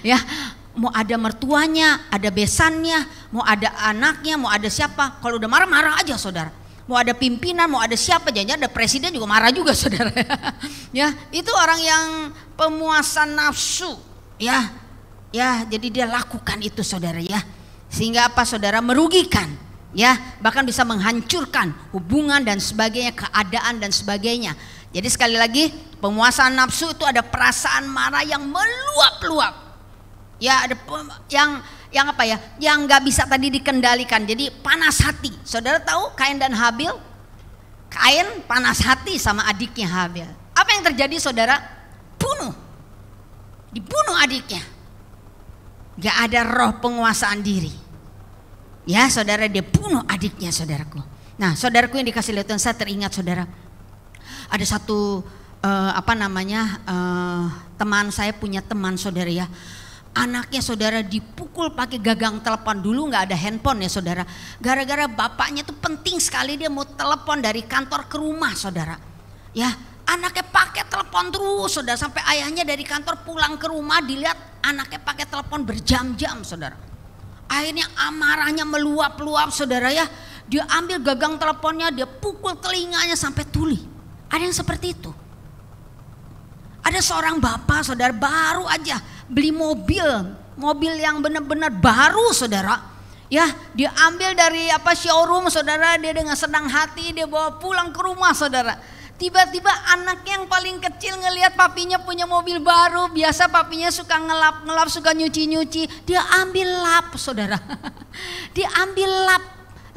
Ya, mau ada mertuanya, ada besannya, mau ada anaknya, mau ada siapa. Kalau udah marah-marah aja saudara. Mau ada pimpinan, mau ada siapa, jangan-jangan ada presiden juga marah juga saudara. Ya, itu orang yang pemuasan nafsu. Ya, jadi dia lakukan itu saudara ya. Sehingga apa saudara? Merugikan. Ya, bahkan bisa menghancurkan hubungan dan sebagainya, keadaan dan sebagainya. Jadi sekali lagi, penguasaan nafsu itu ada perasaan marah yang meluap-luap. Ya, ada yang apa ya? Yang nggak bisa tadi dikendalikan. Jadi panas hati. Saudara tahu Kain dan Habil? Kain panas hati sama adiknya Habil. Apa yang terjadi saudara? Dibunuh adiknya. Gak ada roh penguasaan diri. Ya saudara, dia bunuh adiknya saudaraku. Nah saudaraku yang dikasih lihat Tuhan, saya teringat saudara. Ada satu teman saya punya teman saudara ya. Anaknya saudara dipukul pakai gagang telepon. Dulu nggak ada handphone ya saudara. Gara-gara bapaknya tuh penting sekali, dia mau telepon dari kantor ke rumah saudara. Ya, anaknya pakai telepon terus saudara, sampai ayahnya dari kantor pulang ke rumah dilihat anaknya pakai telepon berjam-jam saudara. Akhirnya amarahnya meluap-luap saudara ya. Dia ambil gagang teleponnya, dia pukul telinganya sampai tuli. Ada yang seperti itu. Ada seorang bapak saudara baru aja beli mobil yang benar-benar baru saudara. Ya, dia ambil dari showroom saudara, dia dengan senang hati dia bawa pulang ke rumah saudara. Tiba-tiba anaknya yang paling kecil ngelihat papinya punya mobil baru. Biasa papinya suka ngelap-ngelap, suka nyuci-nyuci. Dia ambil lap saudara. Dia ambil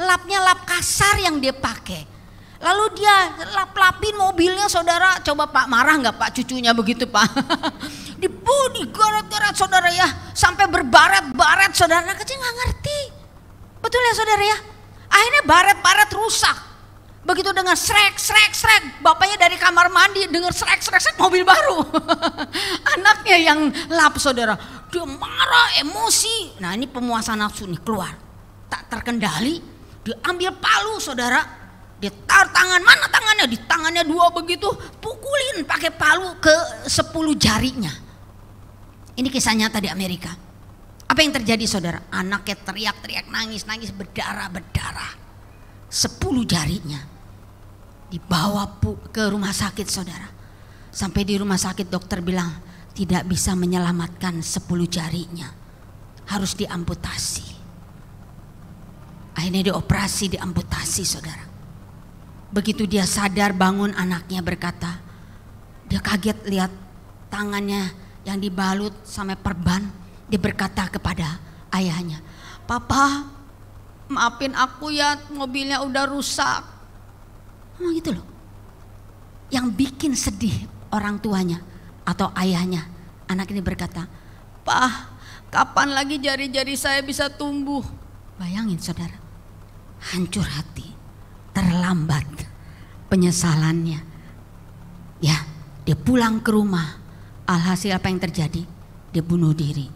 lapnya lap kasar yang dia pakai. Lalu dia lap-lapin mobilnya saudara. Coba Pak, marah nggak Pak cucunya begitu Pak? Digaret-garet saudara ya, sampai berbaret-baret saudara. Anak kecil nggak ngerti, betul ya saudara ya. Akhirnya baret-baret rusak. Begitu dengar srek, bapaknya dari kamar mandi dengar srek, mobil baru. Anaknya yang lap saudara, dia marah, emosi. Nah ini pemuasan nafsu nih keluar, tak terkendali. Dia ambil palu saudara. Dia taruh tangan, mana tangannya? Di tangannya 2 begitu, pukulin pakai palu ke 10 jarinya. Ini kisah nyata di Amerika. Apa yang terjadi saudara? Anaknya teriak-teriak, nangis berdarah. 10 jarinya. dibawa ke rumah sakit saudara. Sampai di rumah sakit dokter bilang tidak bisa menyelamatkan 10 jarinya, harus diamputasi. Akhirnya dioperasi, diamputasi saudara. Begitu dia sadar bangun, anaknya berkata, dia kaget lihat tangannya yang dibalut sampai perban. Dia berkata kepada ayahnya, "Papa, maafin aku ya, mobilnya udah rusak." Oh gitu loh. Yang bikin sedih orang tuanya atau ayahnya, anak ini berkata, "Pak, kapan lagi jari-jari saya bisa tumbuh?" Bayangin saudara, hancur hati, terlambat penyesalannya. Ya, dia pulang ke rumah, alhasil apa yang terjadi? Dia bunuh diri.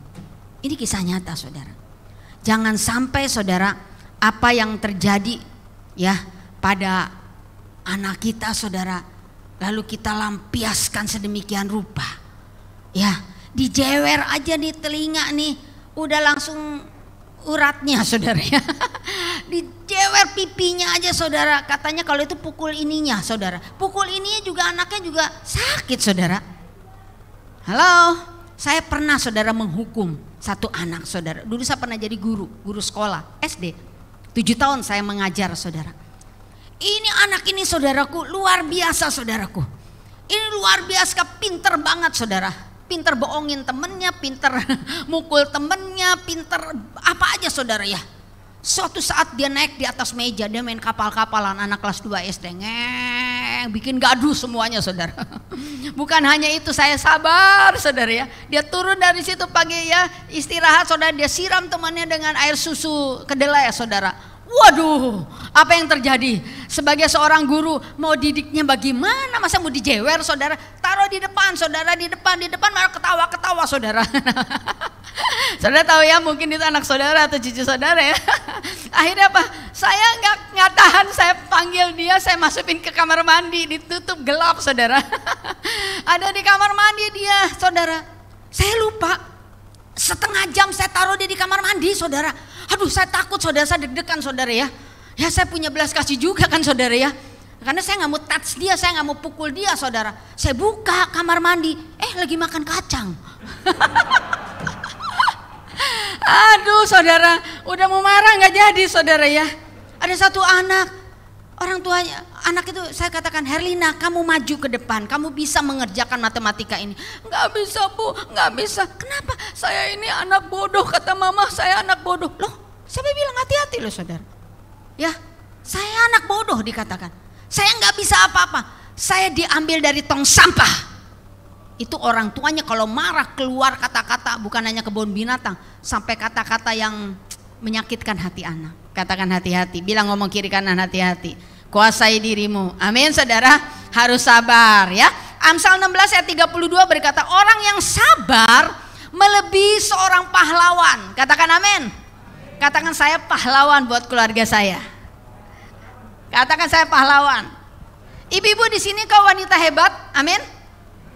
Ini kisah nyata saudara. Jangan sampai saudara apa yang terjadi ya pada anak kita saudara, lalu kita lampiaskan sedemikian rupa. Ya, dijewer aja di telinga nih, udah langsung uratnya saudara ya. Dijewer pipinya aja saudara, katanya kalau itu pukul ininya saudara. Pukul ininya juga anaknya juga sakit saudara. Halo, saya pernah saudara menghukum satu anak saudara. Dulu saya pernah jadi guru sekolah SD. 7 tahun saya mengajar saudara. Ini anak ini saudaraku luar biasa saudaraku. Ini luar biasa, pinter banget saudara. Pinter bohongin temennya, pinter mukul temennya, pinter apa aja saudara ya. Suatu saat dia naik di atas meja, dia main kapal-kapalan, anak kelas 2 SD, bikin gaduh semuanya saudara. Bukan hanya itu, saya sabar saudara ya. Dia turun dari situ pagi ya, istirahat saudara, dia siram temannya dengan air susu kedelai ya saudara. Waduh, apa yang terjadi? Sebagai seorang guru mau didiknya bagaimana? Masa mau dijewer saudara? Taruh di depan saudara, di depan malah ketawa-ketawa saudara. Saudara tahu ya, mungkin itu anak saudara atau cucu saudara ya. Akhirnya apa? Saya nggak tahan, saya panggil dia, saya masukin ke kamar mandi, ditutup gelap saudara. Ada di kamar mandi dia saudara. Saya lupa, setengah jam saya taruh dia di kamar mandi saudara. Aduh saya takut saudara, saya deg-degan saudara ya. Ya saya punya belas kasih juga kan saudara ya. Karena saya nggak mau touch dia, saya nggak mau pukul dia saudara. Saya buka kamar mandi, lagi makan kacang. Aduh saudara, udah mau marah nggak jadi saudara ya. Ada satu anak, orang tuanya, anak itu saya katakan, "Herlina, kamu maju ke depan, kamu bisa mengerjakan matematika ini." "Nggak bisa Bu, nggak bisa." "Kenapa?" "Saya ini anak bodoh," kata mama, "saya anak bodoh." Loh, siapa bilang hati-hati loh saudara. Ya, saya anak bodoh dikatakan. Saya nggak bisa apa-apa. Saya diambil dari tong sampah. Itu orang tuanya kalau marah keluar kata-kata, bukan hanya kebun binatang, sampai kata-kata yang menyakitkan hati anak. Katakan hati-hati, bilang ngomong kiri kanan hati-hati. Kuasai dirimu. Amin saudara, harus sabar ya. Amsal 16 ayat 32 berkata, orang yang sabar melebihi seorang pahlawan. Katakan amin. Katakan saya pahlawan buat keluarga saya. Katakan saya pahlawan. Ibu-ibu di sini kau wanita hebat, amin.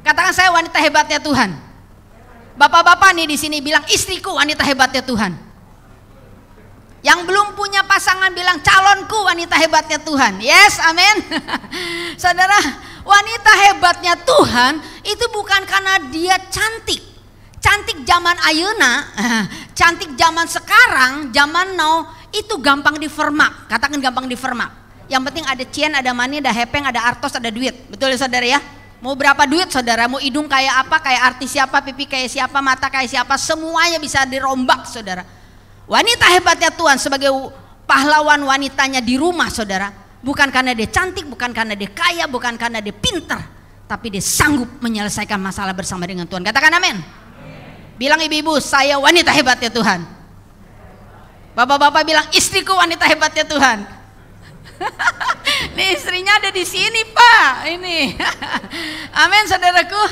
Katakan saya wanita hebatnya Tuhan. Bapak-bapak nih di sini bilang istriku wanita hebatnya Tuhan. Yang belum punya pasangan bilang calonku wanita hebatnya Tuhan. Yes, amin. Saudara, wanita hebatnya Tuhan itu bukan karena dia cantik. Cantik zaman ayeuna, cantik zaman sekarang, zaman now itu gampang difermak. Katakan gampang difermak. Yang penting ada cien, ada money, ada hepeng, ada artos, ada duit. Betul ya saudara ya? Mau berapa duit saudara, mau hidung kayak apa, kayak artis siapa, pipi kayak siapa, mata kayak siapa, semuanya bisa dirombak saudara. Wanita hebatnya Tuhan sebagai pahlawan wanitanya di rumah saudara, bukan karena dia cantik, bukan karena dia kaya, bukan karena dia pintar, tapi dia sanggup menyelesaikan masalah bersama dengan Tuhan. Katakan amin. Bilang ibu-ibu, saya wanita hebatnya Tuhan. Bapak-bapak bilang istriku wanita hebatnya Tuhan. Nih istrinya ada di sini Pak, ini. Amin saudaraku.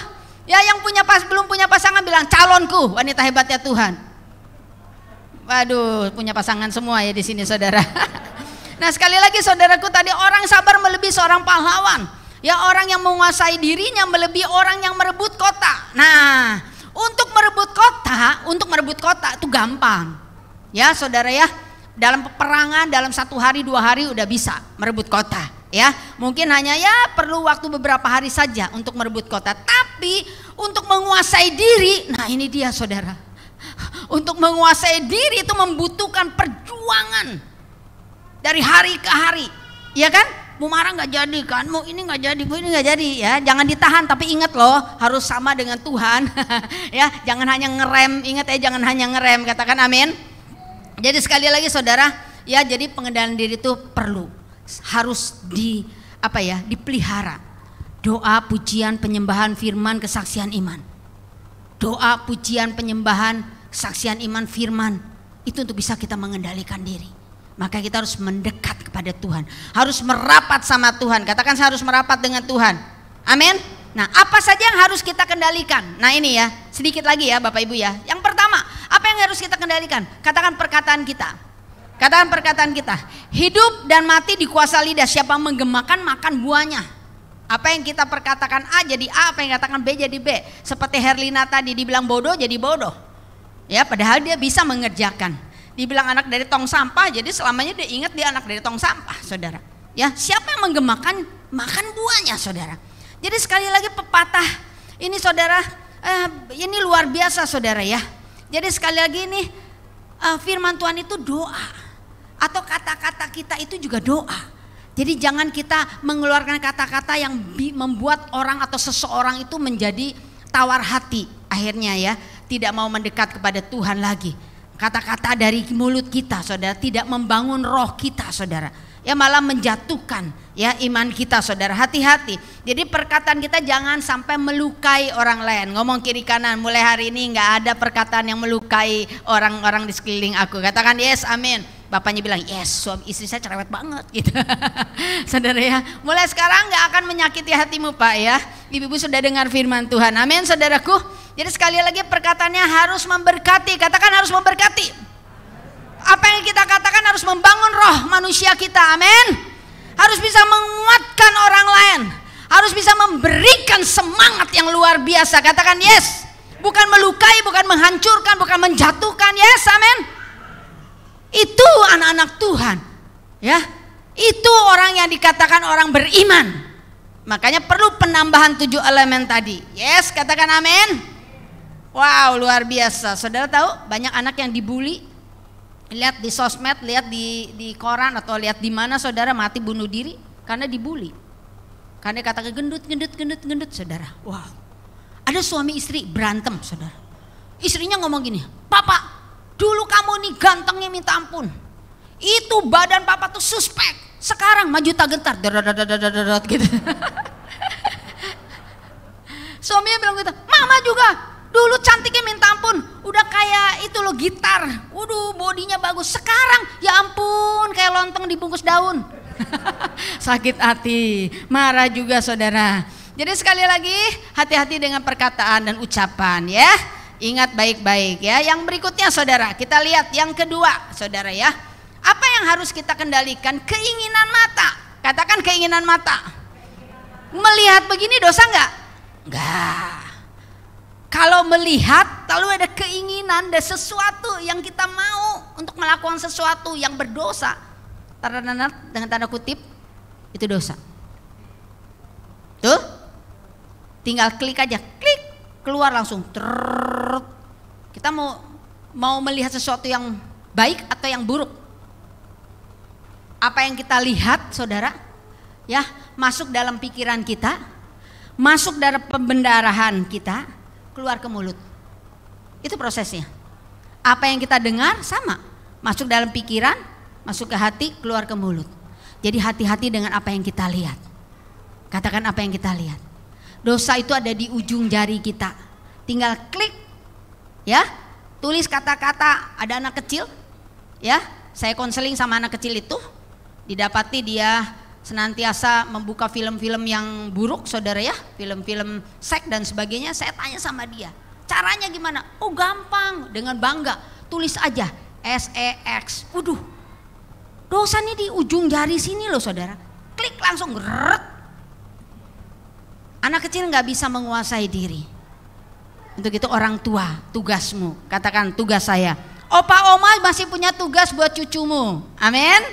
Ya yang belum punya pasangan bilang calonku wanita hebatnya Tuhan. Waduh, punya pasangan semua ya di sini saudara. Nah sekali lagi saudaraku, tadi orang sabar melebihi seorang pahlawan. Ya orang yang menguasai dirinya melebihi orang yang merebut kota. Nah untuk merebut kota itu gampang. Ya saudara ya. Dalam peperangan dalam 1 hari 2 hari udah bisa merebut kota ya. Mungkin hanya ya perlu waktu beberapa hari saja untuk merebut kota. Tapi untuk menguasai diri, nah ini dia saudara. Untuk menguasai diri itu membutuhkan perjuangan dari hari ke hari, ya kan? Mau marah nggak jadi kan, mau ini nggak jadi, mau ini nggak jadi, ya. Jangan ditahan, tapi ingat loh, harus sama dengan Tuhan, ya. Jangan hanya ngerem, ingat ya, jangan hanya ngerem. Katakan amin. Jadi sekali lagi saudara, ya, jadi pengendalian diri itu perlu, harus dipelihara. Doa, pujian, penyembahan, firman, kesaksian iman. Doa, pujian, penyembahan, kesaksian iman, firman, itu untuk bisa kita mengendalikan diri. Maka kita harus mendekat kepada Tuhan, harus merapat sama Tuhan. Katakan, saya harus merapat dengan Tuhan. Amin. Nah, apa saja yang harus kita kendalikan? Nah ini ya, sedikit lagi ya Bapak Ibu ya. Yang pertama, apa yang harus kita kendalikan? Katakan perkataan kita. Katakan perkataan kita. Hidup dan mati dikuasai lidah, siapa menggemakan makan buahnya. Apa yang kita perkatakan A jadi A, apa yang katakan B jadi B. Seperti Herlina tadi dibilang bodoh jadi bodoh. Ya, padahal dia bisa mengerjakan. Dibilang anak dari tong sampah, jadi selamanya dia ingat dia anak dari tong sampah, saudara. Ya, siapa yang menggemakan makan buahnya, saudara. Jadi sekali lagi pepatah ini saudara, ini luar biasa saudara ya. Jadi sekali lagi ini firman Tuhan itu doa, atau kata-kata kita itu juga doa. Jadi jangan kita mengeluarkan kata-kata yang membuat orang atau seseorang itu menjadi tawar hati, akhirnya ya tidak mau mendekat kepada Tuhan lagi. Kata-kata dari mulut kita saudara tidak membangun roh kita saudara, ya malah menjatuhkan ya iman kita saudara. Hati-hati. Jadi perkataan kita jangan sampai melukai orang lain. Ngomong kiri kanan, mulai hari ini nggak ada perkataan yang melukai orang-orang di sekeliling aku. Katakan yes, amin. Bapaknya bilang yes, suami istri saya cerewet banget gitu. Saudara ya, mulai sekarang nggak akan menyakiti hatimu Pak ya. Ibu-ibu sudah dengar firman Tuhan, amin saudaraku. Jadi sekali lagi perkataannya harus memberkati. Katakan harus memberkati. Apa yang kita katakan harus membangun roh manusia kita, amin. Harus bisa menguatkan orang lain, harus bisa memberikan semangat yang luar biasa. Katakan yes. Bukan melukai, bukan menghancurkan, bukan menjatuhkan. Yes, amin. Itu anak-anak Tuhan, ya. Itu orang yang dikatakan orang beriman. Makanya perlu penambahan 7 elemen tadi. Yes, katakan amin. Wow, luar biasa. Saudara tahu banyak anak yang dibully. Lihat di sosmed, lihat di koran atau lihat di mana saudara mati bunuh diri karena dibully. Karena katakan gendut, saudara. Wow. Ada suami istri berantem, saudara. Istrinya ngomong gini, "Papa, dulu kamu nih gantengnya minta ampun. Itu badan papa tuh suspek. Sekarang maju tak gentar." Gitu. Suaminya bilang gitu, "Mama juga dulu cantiknya minta ampun, udah kayak itu loh gitar, waduh bodinya bagus. Sekarang ya ampun kayak lontong dibungkus daun." Sakit hati, marah juga saudara. Jadi sekali lagi hati-hati dengan perkataan dan ucapan ya. Ingat baik-baik ya. Yang berikutnya saudara, kita lihat yang kedua saudara ya. Apa yang harus kita kendalikan? Keinginan mata. Katakan keinginan mata. Melihat begini dosa enggak? Enggak. Kalau melihat, lalu ada keinginan, ada sesuatu yang kita mau untuk melakukan sesuatu yang berdosa, dengan tanda kutip, itu dosa. Tuh, tinggal klik aja, klik, keluar langsung. Kita mau melihat sesuatu yang baik atau yang buruk. Apa yang kita lihat, saudara, ya, masuk dalam pikiran kita, masuk dalam pembendarahan kita, keluar ke mulut. Itu prosesnya. Apa yang kita dengar sama, masuk dalam pikiran, masuk ke hati, keluar ke mulut. Jadi hati-hati dengan apa yang kita lihat. Katakan apa yang kita lihat. Dosa itu ada di ujung jari kita. Tinggal klik, ya, tulis kata-kata. Ada anak kecil, ya, saya konseling sama anak kecil itu, didapati dia senantiasa membuka film-film yang buruk saudara ya, film-film seks dan sebagainya. Saya tanya sama dia, caranya gimana? Oh gampang, dengan bangga, tulis aja SEX. Waduh, dosa nih di ujung jari sini loh saudara. Klik langsung geret. Anak kecil nggak bisa menguasai diri. Untuk itu orang tua, tugasmu, katakan tugas saya. Opa oma masih punya tugas buat cucumu, amin.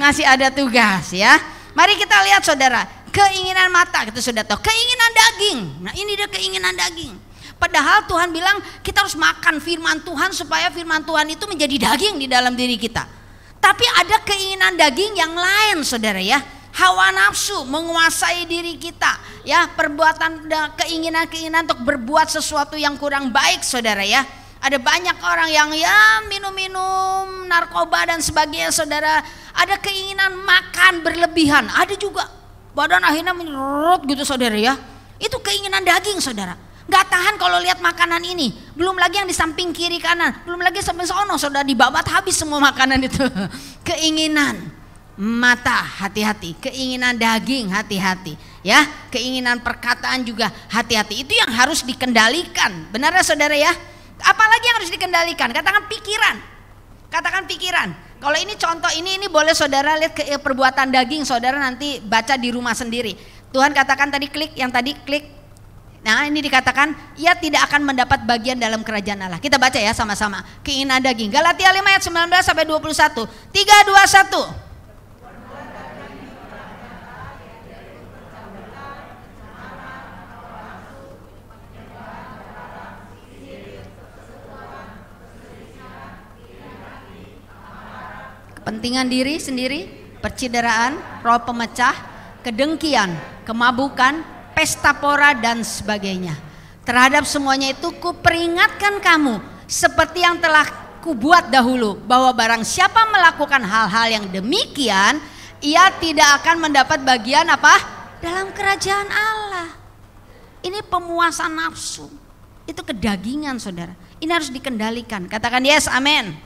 Ngasih ada tugas ya. Mari kita lihat saudara, keinginan mata kita sudah tahu, keinginan daging. Nah ini dia keinginan daging. Padahal Tuhan bilang kita harus makan firman Tuhan supaya firman Tuhan itu menjadi daging di dalam diri kita. Tapi ada keinginan daging yang lain saudara ya. Hawa nafsu menguasai diri kita ya, perbuatan keinginan-keinginan untuk berbuat sesuatu yang kurang baik saudara ya. Ada banyak orang yang ya minum-minum narkoba dan sebagainya saudara. Ada keinginan makan berlebihan, ada juga badan akhirnya menurut gitu saudara ya. Itu keinginan daging saudara. Gak tahan kalau lihat makanan ini. Belum lagi yang di samping kiri kanan, belum lagi sampai sono saudara, dibabat habis semua makanan itu. Keinginan mata hati-hati, keinginan daging hati-hati ya, keinginan perkataan juga hati-hati. Itu yang harus dikendalikan. Benar ya saudara ya? Apalagi yang harus dikendalikan? Katakan pikiran. Katakan pikiran. Kalau ini contoh ini boleh saudara lihat ke perbuatan daging, saudara nanti baca di rumah sendiri. Tuhan katakan tadi klik, yang tadi klik. Nah ini dikatakan ia tidak akan mendapat bagian dalam kerajaan Allah. Kita baca ya sama-sama. Keinginan daging. Galatia 5 ayat 19 sampai 21. 3, 2, 1. Kepentingan diri sendiri, percideraan, roh pemecah, kedengkian, kemabukan, pesta pora dan sebagainya. Terhadap semuanya itu kuperingatkan kamu seperti yang telah kubuat dahulu, bahwa barang siapa melakukan hal-hal yang demikian, ia tidak akan mendapat bagian apa? Dalam kerajaan Allah. Ini pemuasan nafsu. Itu kedagingan saudara. Ini harus dikendalikan. Katakan yes, amin.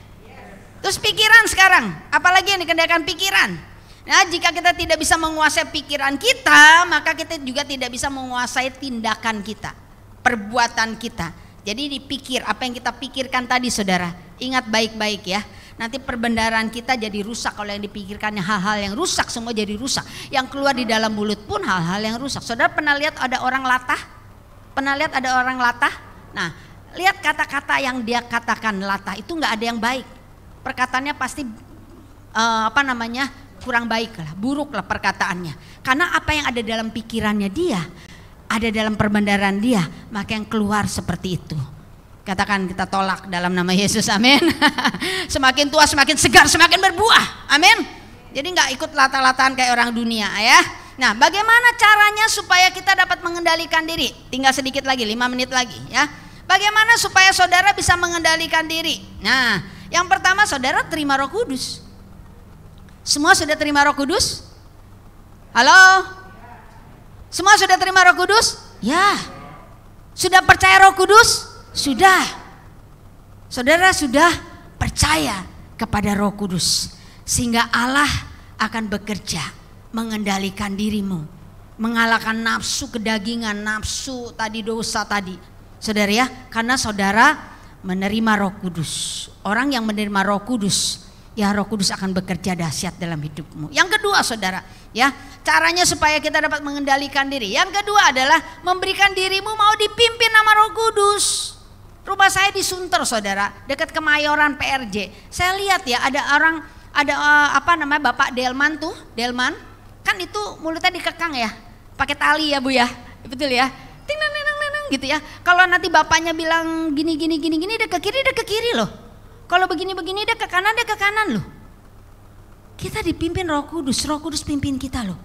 Terus pikiran sekarang, apalagi yang dikendalikan pikiran. Nah jika kita tidak bisa menguasai pikiran kita, maka kita juga tidak bisa menguasai tindakan kita, perbuatan kita. Jadi dipikir, apa yang kita pikirkan tadi saudara, ingat baik-baik ya. Nanti perbendaharaan kita jadi rusak kalau yang dipikirkannya hal-hal yang rusak, semua jadi rusak. Yang keluar di dalam mulut pun hal-hal yang rusak. Saudara pernah lihat ada orang latah? Pernah lihat ada orang latah? Nah lihat kata-kata yang dia katakan latah itu nggak ada yang baik. Perkataannya pasti kurang baik lah, buruk lah perkataannya. Karena apa yang ada dalam pikirannya dia, ada dalam perbendaharaan dia, maka yang keluar seperti itu. Katakan kita tolak dalam nama Yesus, amin. Semakin tua semakin segar, semakin berbuah, amin. Jadi nggak ikut latah-latahan kayak orang dunia ya. Nah bagaimana caranya supaya kita dapat mengendalikan diri? Tinggal sedikit lagi, 5 menit lagi ya. Bagaimana supaya saudara bisa mengendalikan diri? Nah yang pertama saudara terima Roh Kudus. Semua sudah terima Roh Kudus? Halo? Semua sudah terima Roh Kudus? Ya. Sudah percaya Roh Kudus? Sudah. Saudara sudah percaya kepada Roh Kudus, sehingga Allah akan bekerja mengendalikan dirimu, mengalahkan nafsu kedagingan, nafsu tadi dosa tadi. Saudara ya, karena saudara menerima Roh Kudus. Orang yang menerima Roh Kudus, ya Roh Kudus akan bekerja dahsyat dalam hidupmu. Yang kedua saudara, ya caranya supaya kita dapat mengendalikan diri. Yang kedua adalah memberikan dirimu mau dipimpin sama Roh Kudus. Rumah saya di Sunter saudara, dekat Kemayoran PRJ. Saya lihat ya ada orang, ada Bapak Delman tuh, Delman. Kan itu mulutnya dikekang ya, pakai tali ya Bu ya, betul ya. Ting nang gitu ya. Kalau nanti bapaknya bilang gini dia ke kiri loh. Kalau begini dia ke kanan loh. Kita dipimpin Roh Kudus pimpin kita loh.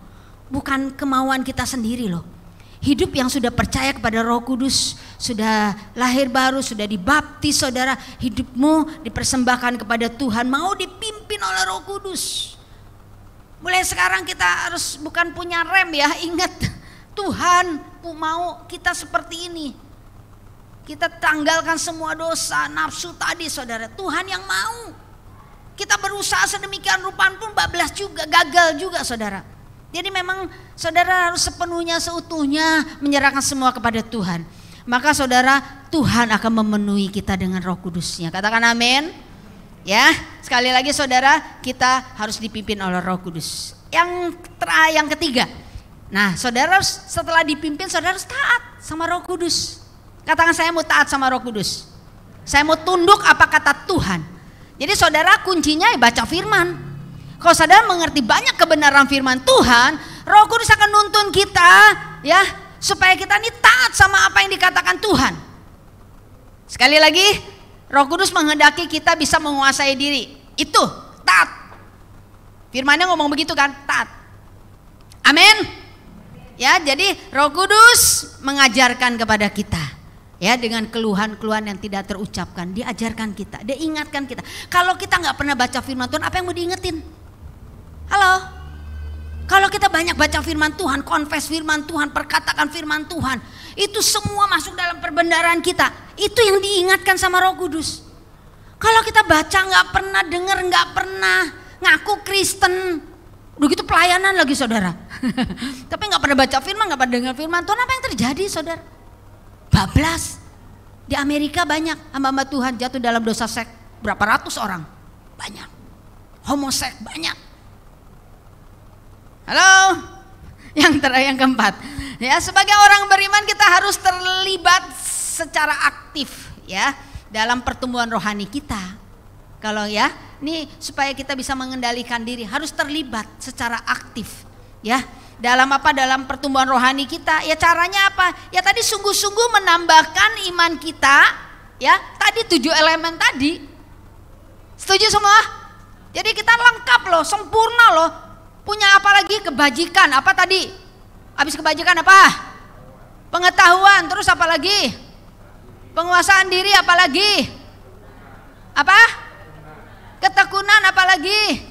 Bukan kemauan kita sendiri loh. Hidup yang sudah percaya kepada Roh Kudus, sudah lahir baru, sudah dibaptis saudara, hidupmu dipersembahkan kepada Tuhan, mau dipimpin oleh Roh Kudus. Mulai sekarang kita harus bukan punya rem ya, ingat Tuhan mau kita seperti ini. Kita tanggalkan semua dosa, nafsu tadi saudara. Tuhan yang mau. Kita berusaha sedemikian rupa pun bablas juga, gagal juga saudara. Jadi memang saudara harus sepenuhnya, seutuhnya menyerahkan semua kepada Tuhan. Maka saudara, Tuhan akan memenuhi kita dengan Roh Kudusnya. Katakan amin. Ya, sekali lagi saudara, kita harus dipimpin oleh Roh Kudus. Yang ketiga. Nah, saudara setelah dipimpin, saudara harus taat sama Roh Kudus. Katakan saya mau taat sama Roh Kudus. Saya mau tunduk apa kata Tuhan. Jadi saudara kuncinya baca firman. Kalau saudara mengerti banyak kebenaran firman Tuhan, Roh Kudus akan nuntun kita ya, supaya kita ini taat sama apa yang dikatakan Tuhan. Sekali lagi, Roh Kudus menghendaki kita bisa menguasai diri. Itu taat. Firman-Nya ngomong begitu kan, taat. Amin. Ya, jadi Roh Kudus mengajarkan kepada kita. Ya, dengan keluhan-keluhan yang tidak terucapkan, diajarkan kita, dia ingatkan kita. Kalau kita nggak pernah baca firman Tuhan, apa yang mau diingetin? Halo? Kalau kita banyak baca firman Tuhan, confess firman Tuhan, perkatakan firman Tuhan, itu semua masuk dalam perbendaharaan kita. Itu yang diingatkan sama Roh Kudus. Kalau kita baca nggak pernah dengar, nggak pernah ngaku Kristen, udah gitu pelayanan lagi saudara. Tapi nggak pernah baca firman, nggak pernah dengar firman Tuhan, apa yang terjadi saudara? Bablas. Di Amerika banyak hamba-hamba Tuhan jatuh dalam dosa seks, berapa ratus orang, banyak. Homoseks banyak. Halo, yang keempat, ya sebagai orang beriman kita harus terlibat secara aktif ya dalam pertumbuhan rohani kita. Kalau ya, ini supaya kita bisa mengendalikan diri harus terlibat secara aktif ya. Dalam apa? Dalam pertumbuhan rohani kita. Ya caranya apa? Ya tadi sungguh-sungguh menambahkan iman kita. Ya tadi 7 elemen tadi. Setuju semua? Jadi kita lengkap loh, sempurna loh. Punya apa lagi? Kebajikan. Apa tadi? Habis kebajikan apa? Pengetahuan. Terus apa lagi? Penguasaan diri. Apa lagi? Apa? Ketekunan. Apa lagi?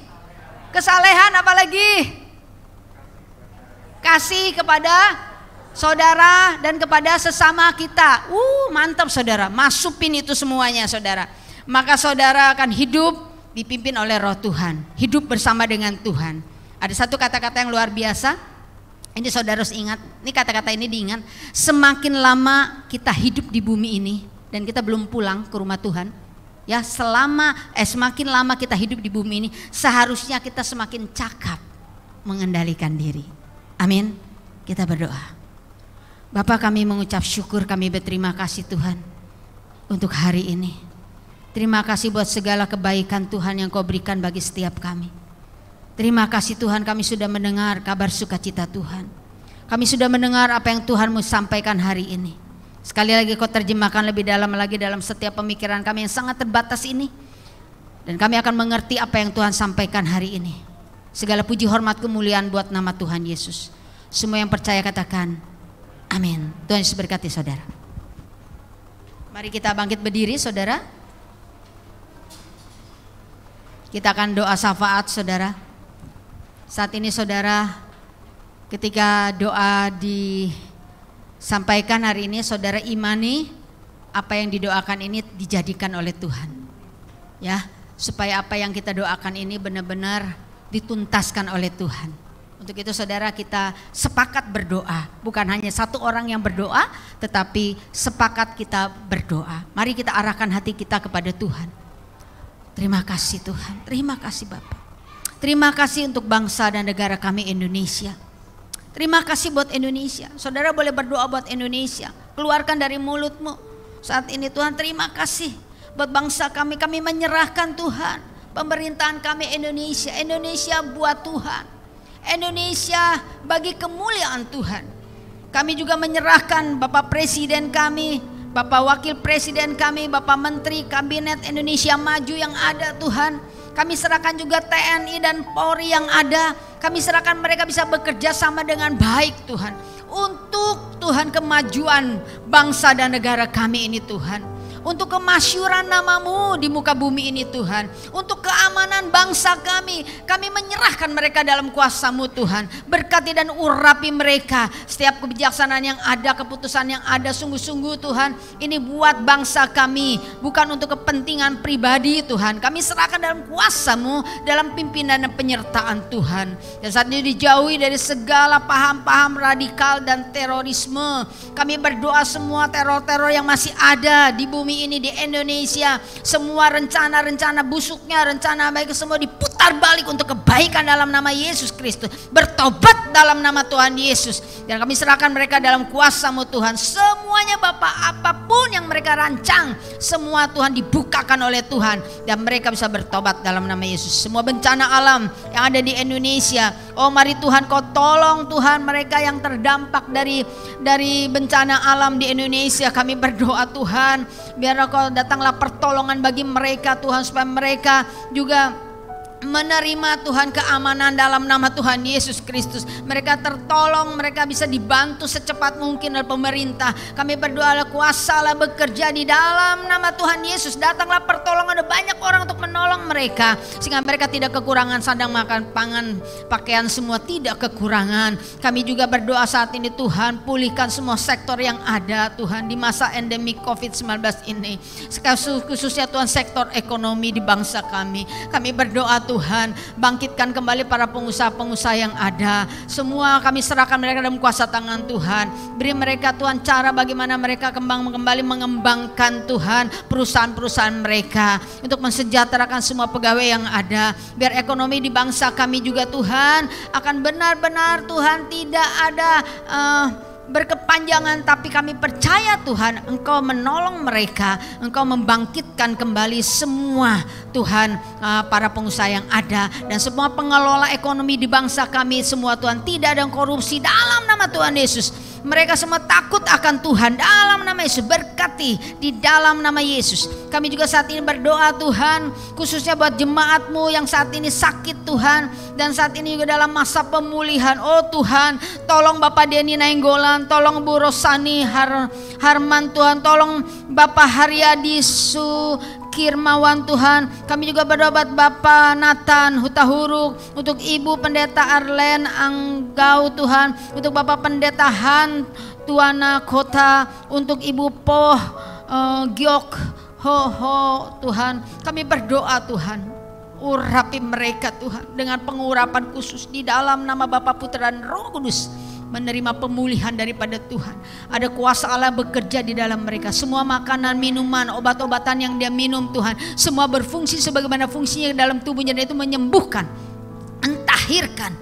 Kesalehan. Apa lagi? Kasih kepada saudara dan kepada sesama kita. Mantap saudara, masukin itu semuanya saudara. Maka saudara akan hidup dipimpin oleh Roh Tuhan, hidup bersama dengan Tuhan. Ada satu kata-kata yang luar biasa. Ini saudara harus ingat, ini kata-kata ini diingat. Semakin lama kita hidup di bumi ini dan kita belum pulang ke rumah Tuhan, ya semakin lama kita hidup di bumi ini, seharusnya kita semakin cakap mengendalikan diri. Amin. Kita berdoa. Bapa, kami mengucap syukur, kami berterima kasih Tuhan untuk hari ini. Terima kasih buat segala kebaikan Tuhan yang Kau berikan bagi setiap kami. Terima kasih Tuhan, kami sudah mendengar kabar sukacita Tuhan. Kami sudah mendengar apa yang Tuhan mau sampaikan hari ini. Sekali lagi Kau terjemahkan lebih dalam lagi dalam setiap pemikiran kami yang sangat terbatas ini. Dan kami akan mengerti apa yang Tuhan sampaikan hari ini. Segala puji hormat kemuliaan buat nama Tuhan Yesus. Semua yang percaya katakan amin. Tuhan Yesus berkati saudara. Mari kita bangkit berdiri saudara. Kita akan doa syafaat saudara. Saat ini saudara, ketika doa disampaikan hari ini, saudara imani apa yang didoakan ini dijadikan oleh Tuhan. Ya, supaya apa yang kita doakan ini benar-benar dituntaskan oleh Tuhan. Untuk itu saudara, kita sepakat berdoa. Bukan hanya satu orang yang berdoa, tetapi sepakat kita berdoa. Mari kita arahkan hati kita kepada Tuhan. Terima kasih Tuhan, terima kasih Bapak. Terima kasih untuk bangsa dan negara kami Indonesia. Terima kasih buat Indonesia. Saudara boleh berdoa buat Indonesia. Keluarkan dari mulutmu saat ini Tuhan. Terima kasih buat bangsa kami. Kami menyerahkan Tuhan pemerintahan kami Indonesia. Indonesia buat Tuhan. Indonesia bagi kemuliaan Tuhan. Kami juga menyerahkan Bapak Presiden kami, Bapak Wakil Presiden kami, Bapak Menteri Kabinet Indonesia Maju yang ada Tuhan. Kami serahkan juga TNI dan Polri yang ada. Kami serahkan mereka bisa bekerja sama dengan baik Tuhan. Untuk Tuhan kemajuan bangsa dan negara kami ini Tuhan. Untuk kemasyuran nama-Mu di muka bumi ini Tuhan. Untuk keamanan bangsa kami menyerahkan mereka dalam kuasa-Mu Tuhan. Berkati dan urapi mereka. Setiap kebijaksanaan yang ada, keputusan yang ada, sungguh-sungguh Tuhan, ini buat bangsa kami, bukan untuk kepentingan pribadi Tuhan. Kami serahkan dalam kuasa-Mu, dalam pimpinan dan penyertaan Tuhan. Dan saat ini dijauhi dari segala paham-paham radikal dan terorisme. Kami berdoa semua teror-teror yang masih ada di bumi ekonomi ini di Indonesia, semua rencana-rencana busuknya, rencana baik semua diputar balik untuk kebaikan dalam nama Yesus Kristus. Bertobat dalam nama Tuhan Yesus. Dan kami serahkan mereka dalam kuasa-Mu Tuhan. Semuanya Bapa, apapun yang mereka rancang, semua Tuhan dibukakan oleh Tuhan. Dan mereka bisa bertobat dalam nama Yesus. Semua bencana alam yang ada di Indonesia, oh mari Tuhan Kau tolong Tuhan mereka yang terdampak dari bencana alam di Indonesia. Kami berdoa Tuhan, biar Kau datanglah pertolongan bagi mereka Tuhan, supaya mereka juga menerima Tuhan keamanan dalam nama Tuhan Yesus Kristus. Mereka tertolong, mereka bisa dibantu secepat mungkin oleh pemerintah. Kami berdoa kuasalah bekerja di dalam nama Tuhan Yesus. Datanglah pertolongan, ada banyak orang untuk menolong mereka, sehingga mereka tidak kekurangan sandang, makan, pangan, pakaian, semua tidak kekurangan. Kami juga berdoa saat ini Tuhan, pulihkan semua sektor yang ada Tuhan di masa endemik COVID-19 ini, khususnya Tuhan sektor ekonomi di bangsa kami. Kami berdoa Tuhan, bangkitkan kembali para pengusaha-pengusaha yang ada. Semua kami serahkan mereka dalam kuasa tangan Tuhan. Beri mereka Tuhan cara bagaimana mereka kembali mengembangkan Tuhan perusahaan-perusahaan mereka, untuk mensejahterakan semua pegawai yang ada. Biar ekonomi di bangsa kami juga Tuhan akan benar-benar Tuhan tidak ada berkepanjangan, tapi kami percaya Tuhan Engkau menolong mereka, Engkau membangkitkan kembali semua Tuhan para pengusaha yang ada, dan semua pengelola ekonomi di bangsa kami semua Tuhan, tidak ada korupsi dalam nama Tuhan Yesus. Mereka semua takut akan Tuhan dalam nama Yesus. Berkati di dalam nama Yesus. Kami juga saat ini berdoa Tuhan, khususnya buat jemaat-Mu yang saat ini sakit Tuhan, dan saat ini juga dalam masa pemulihan. Oh Tuhan, tolong Bapak Denny Nainggolan, tolong Bu Rosani Harman Tuhan, tolong Bapak Haryadi Kirmawan Tuhan. Kami juga berdoa buat Bapak Nathan Hutahuruk, untuk Ibu Pendeta Arlen Anggau Tuhan, untuk Bapak Pendeta Han Tuana Kota, untuk Ibu Poh Giok Ho Tuhan. Kami berdoa Tuhan, urapi mereka Tuhan dengan pengurapan khusus di dalam nama Bapa, Putra dan Roh Kudus. Menerima pemulihan daripada Tuhan. Ada kuasa Allah bekerja di dalam mereka. Semua makanan, minuman, obat-obatan yang dia minum Tuhan, semua berfungsi sebagaimana fungsinya dalam tubuhnya, dan itu menyembuhkan, mentahirkan,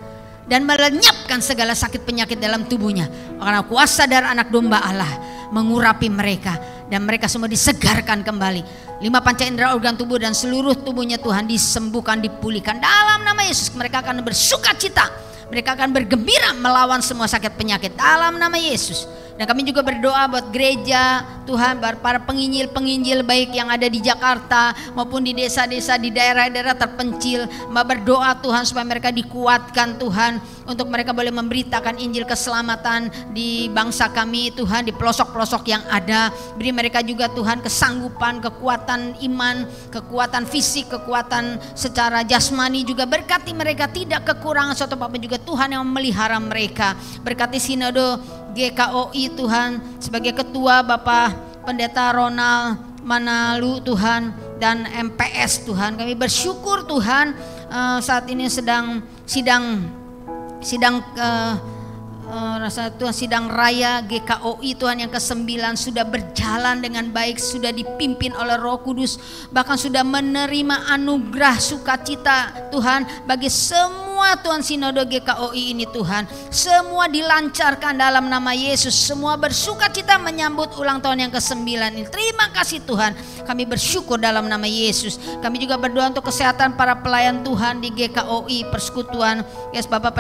dan melenyapkan segala sakit penyakit dalam tubuhnya. Karena kuasa darah anak domba Allah mengurapi mereka, dan mereka semua disegarkan kembali. 5 panca indera organ tubuh dan seluruh tubuhnya Tuhan disembuhkan, dipulihkan dalam nama Yesus. Mereka akan bersukacita, mereka akan bergembira melawan semua sakit penyakit dalam nama Yesus. Dan kami juga berdoa buat gereja Tuhan, para penginjil-penginjil baik yang ada di Jakarta maupun di desa-desa, di daerah-daerah terpencil. Mbak berdoa Tuhan supaya mereka dikuatkan Tuhan, untuk mereka boleh memberitakan Injil keselamatan di bangsa kami Tuhan, di pelosok-pelosok yang ada. Beri mereka juga Tuhan kesanggupan, kekuatan iman, kekuatan fisik, kekuatan secara jasmani juga. Berkati mereka tidak kekurangan suatu apa juga Tuhan yang memelihara mereka. Berkati sinode GKOI Tuhan, sebagai ketua Bapak Pendeta Ronald Manalu Tuhan, dan MPS Tuhan. Kami bersyukur Tuhan, saat ini sedang sidang rasa Tuhan, sidang raya GKOI Tuhan yang ke-9 sudah berjalan dengan baik, sudah dipimpin oleh Roh Kudus, bahkan sudah menerima anugerah sukacita Tuhan bagi semua Tuhan sinode GKOI ini Tuhan. Semua dilancarkan dalam nama Yesus, semua bersukacita menyambut ulang tahun yang ke-9 ini. Terima kasih Tuhan, kami bersyukur dalam nama Yesus. Kami juga berdoa untuk kesehatan para pelayan Tuhan di GKOI Persekutuan, yes, Bapak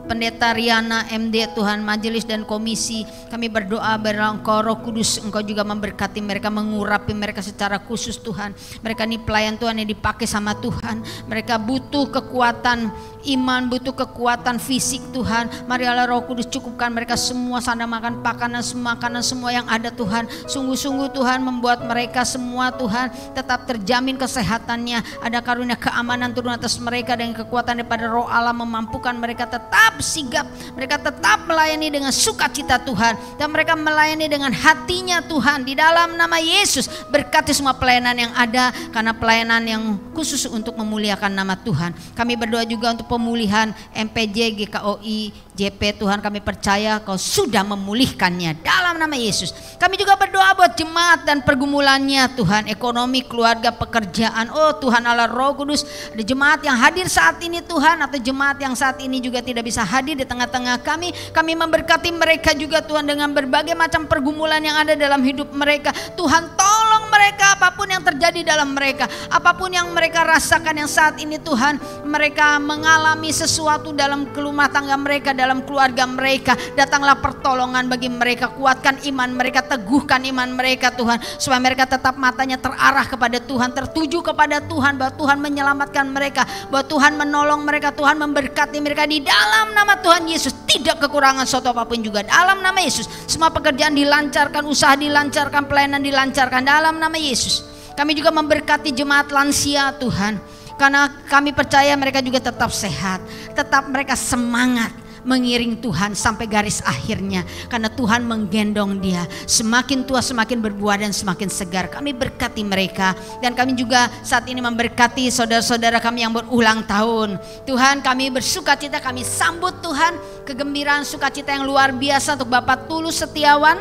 Pendeta Riana MD Tuhan, majelis dan komisi. Kami berdoa Engkau Roh Kudus, Engkau juga memberkati mereka, mengurapi mereka secara khusus Tuhan. Mereka ini pelayan Tuhan yang dipakai sama Tuhan. Mereka butuh kekuatan iman, butuh kekuatan fisik Tuhan. Mari Allah Roh Kudus cukupkan mereka semua sandang makan, makanan semua yang ada Tuhan. Sungguh-sungguh Tuhan membuat mereka semua Tuhan tetap terjamin kesehatannya. Ada karunia keamanan turun atas mereka, dengan kekuatan daripada Roh Allah memampukan mereka tetap tetap sigap, mereka tetap melayani dengan sukacita Tuhan, dan mereka melayani dengan hatinya Tuhan. Di dalam nama Yesus, berkati semua pelayanan yang ada, karena pelayanan yang khusus untuk memuliakan nama Tuhan. Kami berdoa juga untuk pemulihan MPJ, GKOI, JP. Tuhan, kami percaya Kau sudah memulihkannya dalam nama Yesus. Kami juga berdoa buat jemaat dan pergumulannya Tuhan, ekonomi, keluarga, pekerjaan. Oh Tuhan Allah Roh Kudus, ada jemaat yang hadir saat ini Tuhan, atau jemaat yang saat ini juga tidak bisa hadir di tengah-tengah kami. Kami memberkati mereka juga Tuhan dengan berbagai macam pergumulan yang ada dalam hidup mereka. Tuhan, tolong mereka apapun yang terjadi dalam mereka, apapun yang mereka rasakan yang saat ini Tuhan, mereka mengalami sesuatu dalam rumah tangga mereka, dalam keluarga mereka. Datanglah pertolongan bagi mereka, kuatkan iman mereka, teguhkan iman mereka Tuhan, supaya mereka tetap matanya terarah kepada Tuhan, tertuju kepada Tuhan, bahwa Tuhan menyelamatkan mereka, bahwa Tuhan menolong mereka, Tuhan memberkati mereka di dalam nama Tuhan Yesus. Tidak kekurangan suatu apapun juga dalam nama Yesus. Semua pekerjaan dilancarkan, usaha dilancarkan, pelayanan dilancarkan dalam nama Yesus. Kami juga memberkati jemaat lansia Tuhan, karena kami percaya mereka juga tetap sehat, tetap mereka semangat mengiring Tuhan sampai garis akhirnya, karena Tuhan menggendong dia. Semakin tua semakin berbuah dan semakin segar. Kami berkati mereka, dan kami juga saat ini memberkati saudara-saudara kami yang berulang tahun. Tuhan, kami bersukacita, kami sambut Tuhan kegembiraan sukacita yang luar biasa untuk Bapak Tulus Setiawan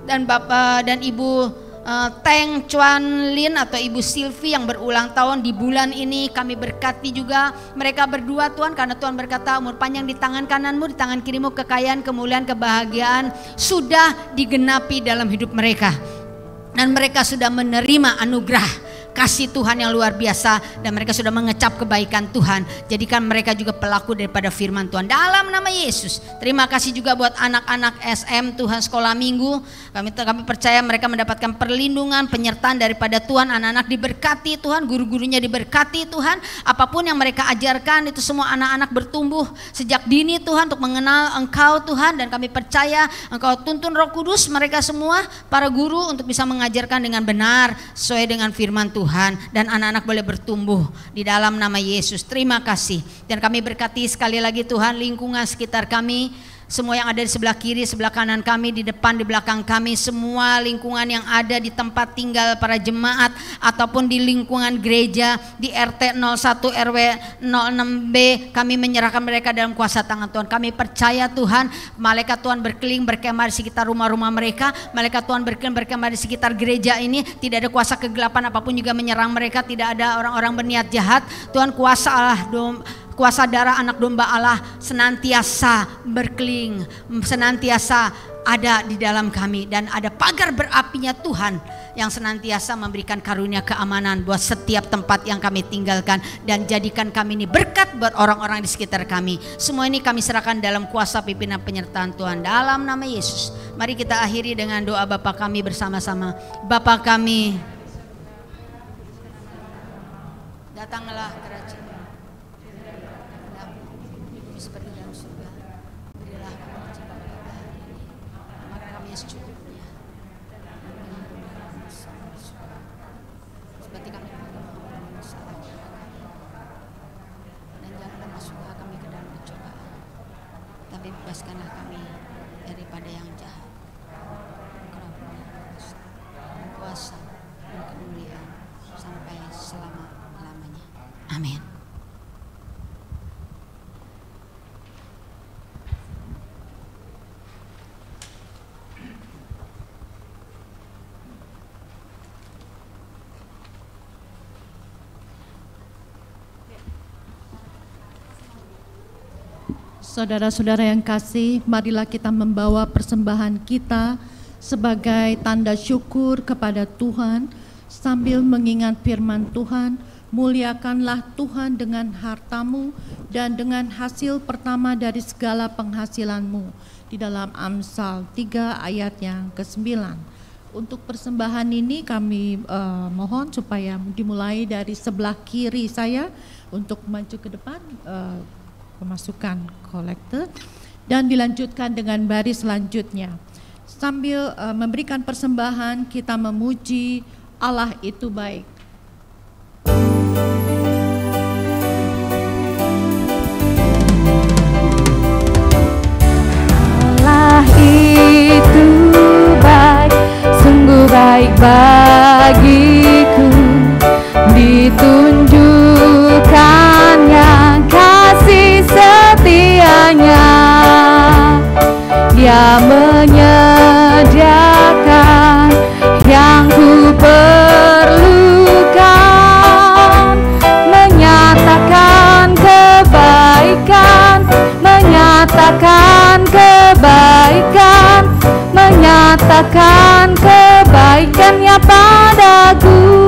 dan Bapak dan Ibu Teng Chuan Lin atau Ibu Silvi yang berulang tahun di bulan ini. Kami berkati juga mereka berdua Tuhan, karena Tuhan berkata, umur panjang di tangan kananmu, di tangan kirimu kekayaan, kemuliaan, kebahagiaan sudah digenapi dalam hidup mereka, dan mereka sudah menerima anugerah kasih Tuhan yang luar biasa, dan mereka sudah mengecap kebaikan Tuhan. Jadikan mereka juga pelaku daripada firman Tuhan dalam nama Yesus. Terima kasih juga buat anak-anak SM Tuhan sekolah minggu. Kami percaya mereka mendapatkan perlindungan, penyertaan daripada Tuhan. Anak-anak diberkati Tuhan, guru-gurunya diberkati Tuhan. Apapun yang mereka ajarkan itu semua anak-anak bertumbuh sejak dini Tuhan untuk mengenal Engkau Tuhan, dan kami percaya Engkau tuntun Roh Kudus mereka semua, para guru, untuk bisa mengajarkan dengan benar sesuai dengan firman Tuhan. Dan anak-anak boleh bertumbuh di dalam nama Yesus. Terima kasih. Dan kami berkati sekali lagi Tuhan lingkungan sekitar kami, semua yang ada di sebelah kiri, sebelah kanan kami, di depan, di belakang kami, semua lingkungan yang ada di tempat tinggal para jemaat ataupun di lingkungan gereja, di RT 01 RW 06B, kami menyerahkan mereka dalam kuasa tangan Tuhan. Kami percaya Tuhan, malaikat Tuhan berkeliling berkemah di sekitar rumah-rumah mereka, malaikat Tuhan berkeliling berkemah di sekitar gereja ini. Tidak ada kuasa kegelapan apapun juga menyerang mereka, tidak ada orang-orang berniat jahat. Tuhan, kuasa Allah, kuasa darah anak domba Allah senantiasa berkeliling, senantiasa ada di dalam kami, dan ada pagar berapinya Tuhan yang senantiasa memberikan karunia keamanan buat setiap tempat yang kami tinggalkan, dan jadikan kami ini berkat buat orang-orang di sekitar kami. Semua ini kami serahkan dalam kuasa pimpinan penyertaan Tuhan dalam nama Yesus. Mari kita akhiri dengan doa Bapa kami bersama-sama. Bapa kami, datanglah kerajaan seperti dalam surga. Berilah kami cinta pada hari ini, maka kami secukupnya, seperti kami mengampuni salah kami, dan janganlah masuklah kami ke dalam pencobaan, tapi bebaskanlah kami daripada yang jahat. Engkau punya kuasa dan kemuliaan sampai selama-lamanya. Amin. Saudara-saudara yang kasih, marilah kita membawa persembahan kita sebagai tanda syukur kepada Tuhan sambil mengingat firman Tuhan. Muliakanlah Tuhan dengan hartamu dan dengan hasil pertama dari segala penghasilanmu, di dalam Amsal 3 ayat yang ke-9. Untuk persembahan ini kami mohon supaya dimulai dari sebelah kiri saya untuk maju ke depan, pemasukan kolektor, dan dilanjutkan dengan baris selanjutnya. Sambil memberikan persembahan, kita memuji Allah itu baik. bagiku, ditunjukkannya kasih setianya. Dia menyediakan yang ku perlukan, menyatakan kebaikan, menyatakan kebaikan, menyatakan kebaikannya padaku.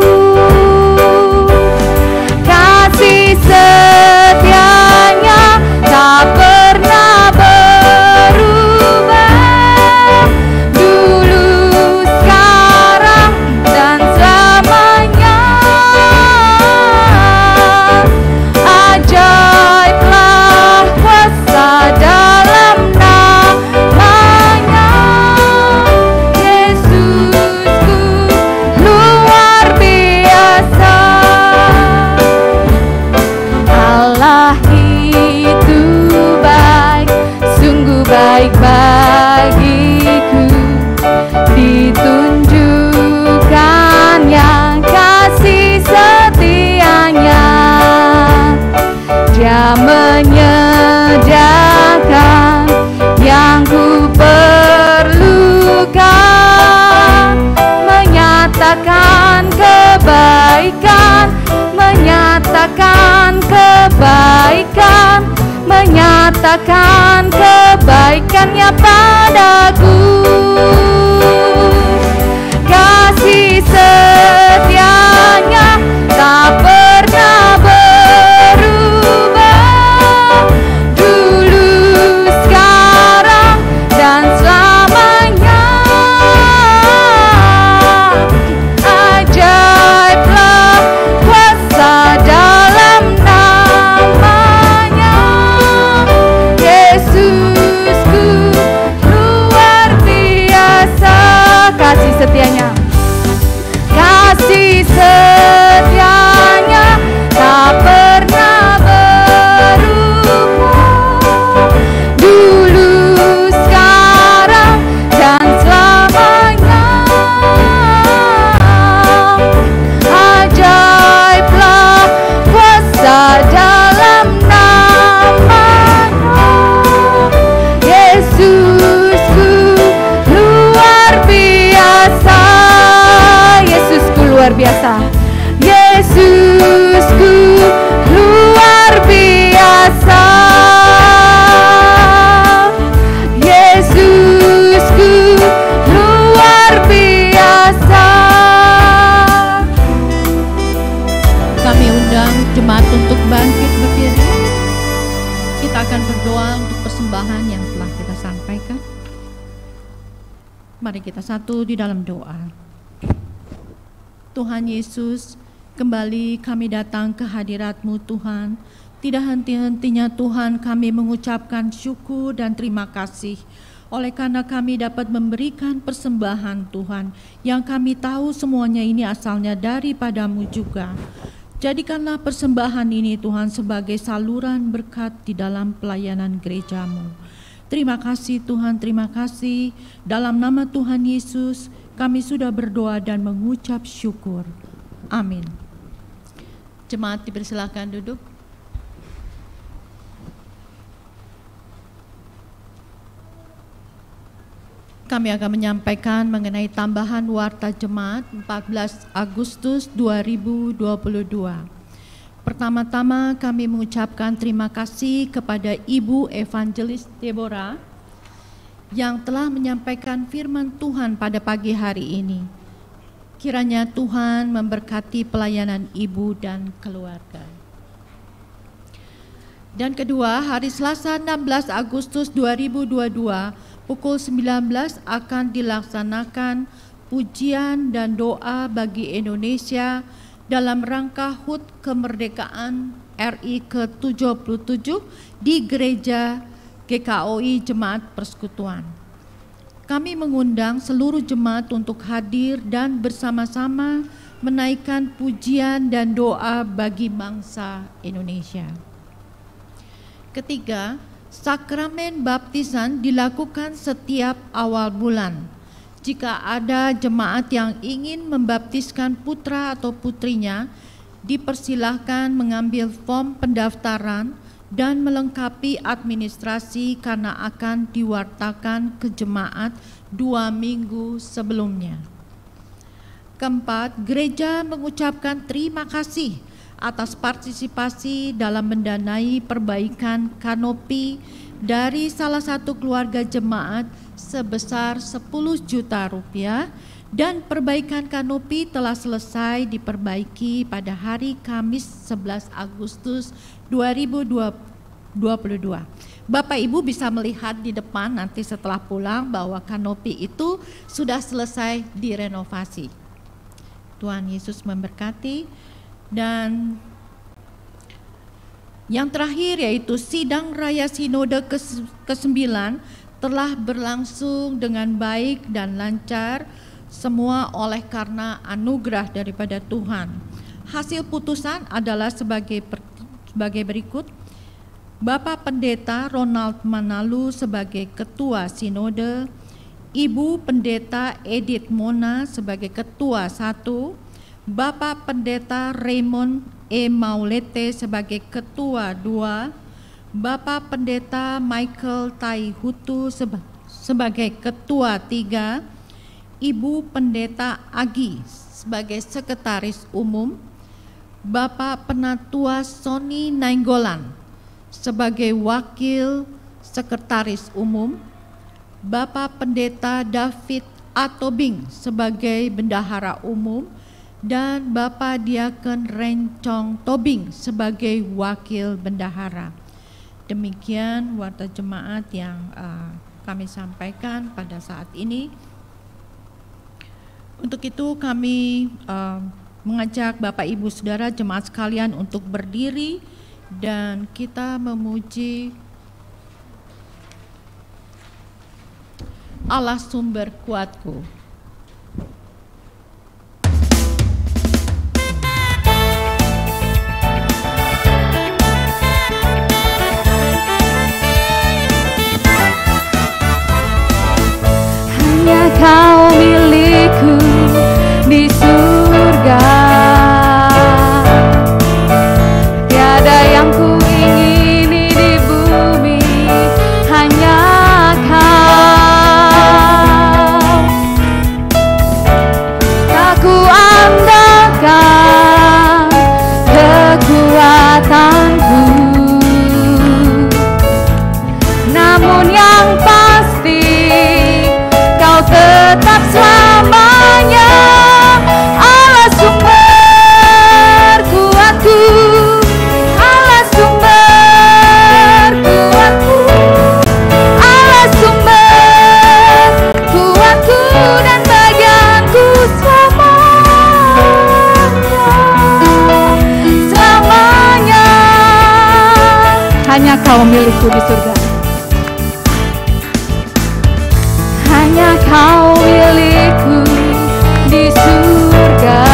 Kasih setianya tak pernah berubah, dulu, sekarang, dan selamanya. Ajaiblah kuasa dalam namanya. Yesusku luar biasa. Allah itu baik, sungguh baik bagiku, ditunjukkannya kasih setianya. Dia menyediakan yang ku perlukan, menyatakan kebaikan, menyatakan kebaikan, menyatakan kebaikannya padaku. Kasih setianya tak pernah berubah, dulu, sekarang, dan selamanya. Ajaiblah kuasa dalam namanya. Yesusku luar biasa. Kasih setianya, kasih setianya tak pernah berubah, dulu, sekarang, dan selamanya. Ajaiblah kuasa dalam namanya. Yesusku luar biasa. Yesusku luar biasa. Yesusku luar biasa. Yesusku luar biasa. Kami undang jemaat untuk bangkit berdiri. Kita akan berdoa untuk persembahan yang telah kita sampaikan. Mari kita satu di dalam doa. Tuhan Yesus, kembali kami datang ke hadirat-Mu Tuhan. Tidak henti-hentinya Tuhan kami mengucapkan syukur dan terima kasih oleh karena kami dapat memberikan persembahan Tuhan yang kami tahu semuanya ini asalnya daripada-Mu juga. Jadikanlah persembahan ini Tuhan sebagai saluran berkat di dalam pelayanan gereja-Mu. Terima kasih Tuhan, terima kasih. Dalam nama Tuhan Yesus kami sudah berdoa dan mengucap syukur. Amin. Jemaat dipersilakan duduk. Kami akan menyampaikan mengenai tambahan warta jemaat 14 Agustus 2022. Pertama-tama kami mengucapkan terima kasih kepada Ibu Evangelis Deborah yang telah menyampaikan firman Tuhan pada pagi hari ini. Kiranya Tuhan memberkati pelayanan ibu dan keluarga. Dan kedua, hari Selasa 16 Agustus 2022 pukul 19 akan dilaksanakan pujian dan doa bagi Indonesia dalam rangka HUT Kemerdekaan RI ke-77 di Gereja GKOI Jemaat Persekutuan. Kami mengundang seluruh jemaat untuk hadir dan bersama-sama menaikkan pujian dan doa bagi bangsa Indonesia. Ketiga, sakramen baptisan dilakukan setiap awal bulan. Jika ada jemaat yang ingin membaptiskan putra atau putrinya, dipersilahkan mengambil form pendaftaran dan melengkapi administrasi karena akan diwartakan ke jemaat 2 minggu sebelumnya. Keempat, gereja mengucapkan terima kasih atas partisipasi dalam mendanai perbaikan kanopi dari salah satu keluarga jemaat sebesar 10 juta rupiah, dan perbaikan kanopi telah selesai diperbaiki pada hari Kamis 11 Agustus 2022. Bapak Ibu bisa melihat di depan nanti setelah pulang bahwa kanopi itu sudah selesai direnovasi. Tuhan Yesus memberkati. Dan yang terakhir yaitu sidang raya sinode ke-9 telah berlangsung dengan baik dan lancar, semua oleh karena anugerah daripada Tuhan. Hasil putusan adalah sebagai berikut. Bapak Pendeta Ronald Manalu sebagai Ketua Sinode, Ibu Pendeta Edith Mona sebagai Ketua 1, Bapak Pendeta Raymond E. Maulete sebagai Ketua 2, Bapak Pendeta Michael Tai Hutu sebagai Ketua 3, Ibu Pendeta Agi sebagai Sekretaris Umum, Bapak Penatua Sony Nainggolan sebagai Wakil Sekretaris Umum, Bapak Pendeta David Atobing sebagai Bendahara Umum, dan Bapak Diakon Rencong Tobing sebagai Wakil Bendahara. Demikian warta jemaat yang kami sampaikan pada saat ini. Untuk itu kami mengajak Bapak Ibu Saudara jemaat sekalian untuk berdiri dan kita memuji Allah sumber kuatku. Hanya Kau milikku di surga, tiada yang ku ingini di bumi, hanya Kau. Tak ku andalkan kekuatanku, namun yang pasti Kau tetap selamanya Allah sumber kuatku, Allah sumber kuatku, Allah sumber kuatku dan bagianku selamanya. Hanya Kau milikku di surga, hanya Kau milikku di surga,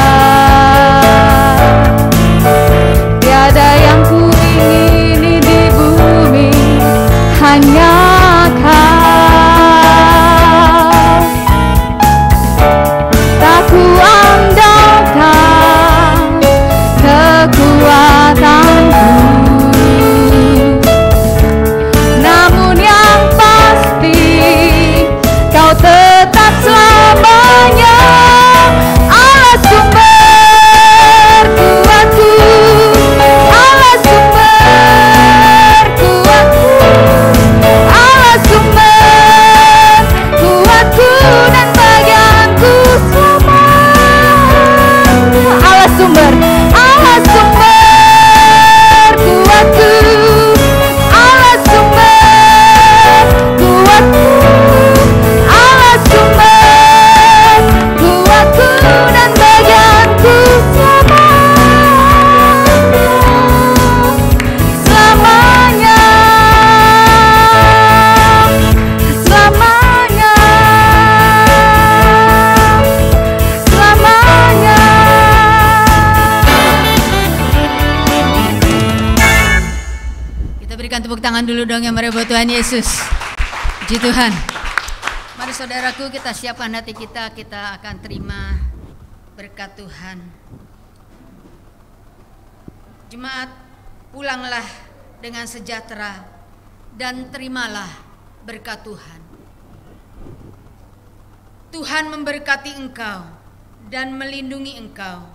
tiada yang ku ingini di bumi, hanya Kau. Tak ku andalkan kekuatanku, namun yang pasti Kau tetap selamanya Allah sumber kuatku, Allah sumber kuatku, Allah sumber kuatku dan bagianku selamanya. Allah sumber kuatku, Allah sumber kuatku, Allah sumber kuatku dan bagianku selamanya, selamanya, selamanya. Kita berikan tepuk tangan dulu dong yang meriah buat Tuhan Yesus. Puji Tuhan. Mari saudaraku, kita siapkan hati kita akan terima berkat Tuhan. Jemaat, pulanglah dengan sejahtera dan terimalah berkat Tuhan. Tuhan memberkati engkau dan melindungi engkau.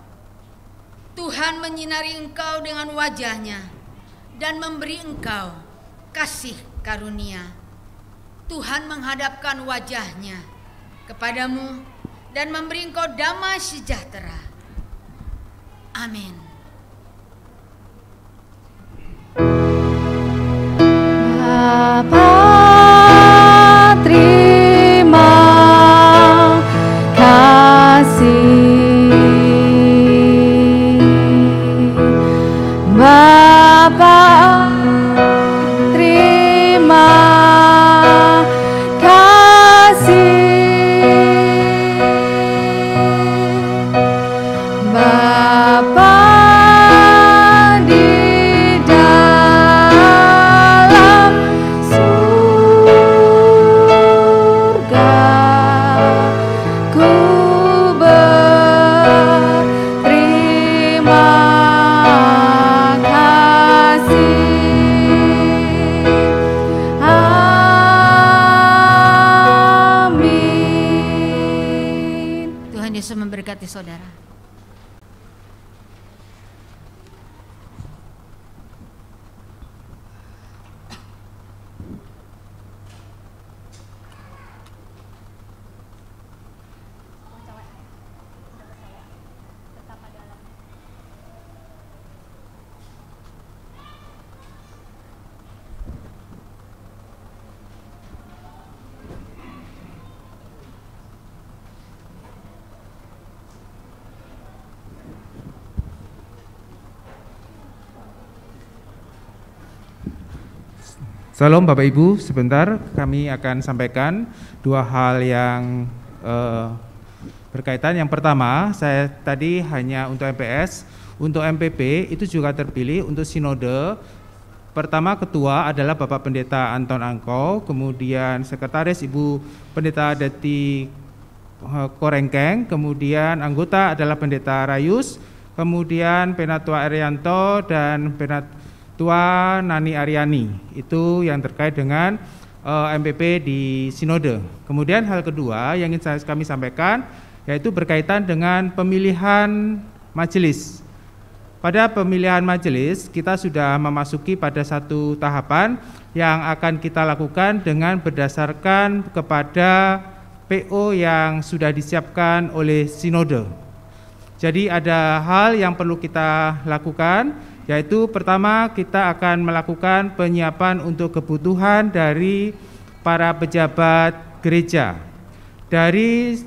Tuhan menyinari engkau dengan wajah-Nya dan memberi engkau kasih karunia. Tuhan menghadapkan wajah-Nya kepadamu dan memberi engkau damai sejahtera. Amin. Bapa, terima kasih. Bapa, terima kasih. Bapa di dalam surga, ku berterima kasih. Amin. Tuhan Yesus memberkati saudara. Salam Bapak Ibu, sebentar kami akan sampaikan dua hal yang berkaitan. Yang pertama, saya tadi hanya untuk MPS, untuk MPP itu juga terpilih untuk sinode. Pertama ketua adalah Bapak Pendeta Anton Angko, kemudian sekretaris Ibu Pendeta Deti Korengkeng, kemudian anggota adalah Pendeta Rayus, kemudian Penatua Arianto dan Penatua Nani Aryani. Itu yang terkait dengan MPP di sinode. Kemudian hal kedua yang ingin kami sampaikan yaitu berkaitan dengan pemilihan majelis. Pada pemilihan majelis kita sudah memasuki pada satu tahapan yang akan kita lakukan dengan berdasarkan kepada PO yang sudah disiapkan oleh sinode. Jadi ada hal yang perlu kita lakukan, yaitu pertama kita akan melakukan penyiapan untuk kebutuhan dari para pejabat gereja. Dari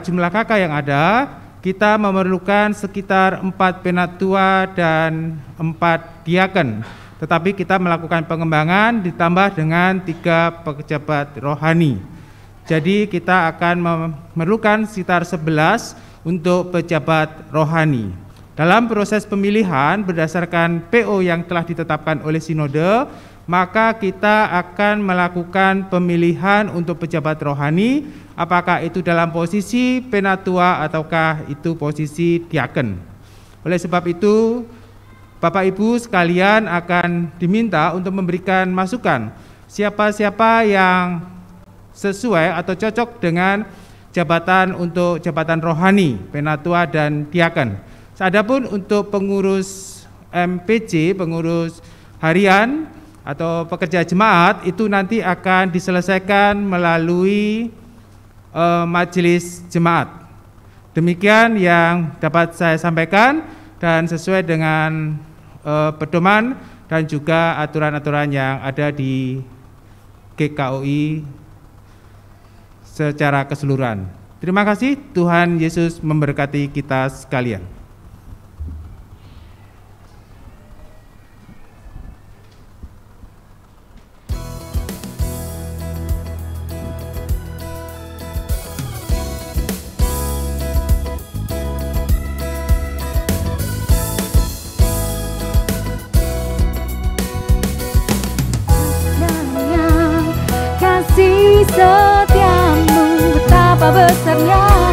jumlah kakak yang ada, kita memerlukan sekitar 4 penatua dan 4 diaken. Tetapi kita melakukan pengembangan ditambah dengan 3 pejabat rohani. Jadi kita akan memerlukan sekitar 11 untuk pejabat rohani. Dalam proses pemilihan berdasarkan PO yang telah ditetapkan oleh sinode, maka kita akan melakukan pemilihan untuk pejabat rohani, apakah itu dalam posisi penatua ataukah itu posisi diaken. Oleh sebab itu, Bapak Ibu sekalian akan diminta untuk memberikan masukan siapa-siapa yang sesuai atau cocok dengan jabatan untuk jabatan rohani, penatua dan diaken. Adapun untuk pengurus MPC, pengurus harian atau pekerja jemaat itu nanti akan diselesaikan melalui majelis jemaat. Demikian yang dapat saya sampaikan dan sesuai dengan pedoman dan juga aturan-aturan yang ada di GKOI secara keseluruhan. Terima kasih, Tuhan Yesus memberkati kita sekalian. Kasih setiamu betapa besarnya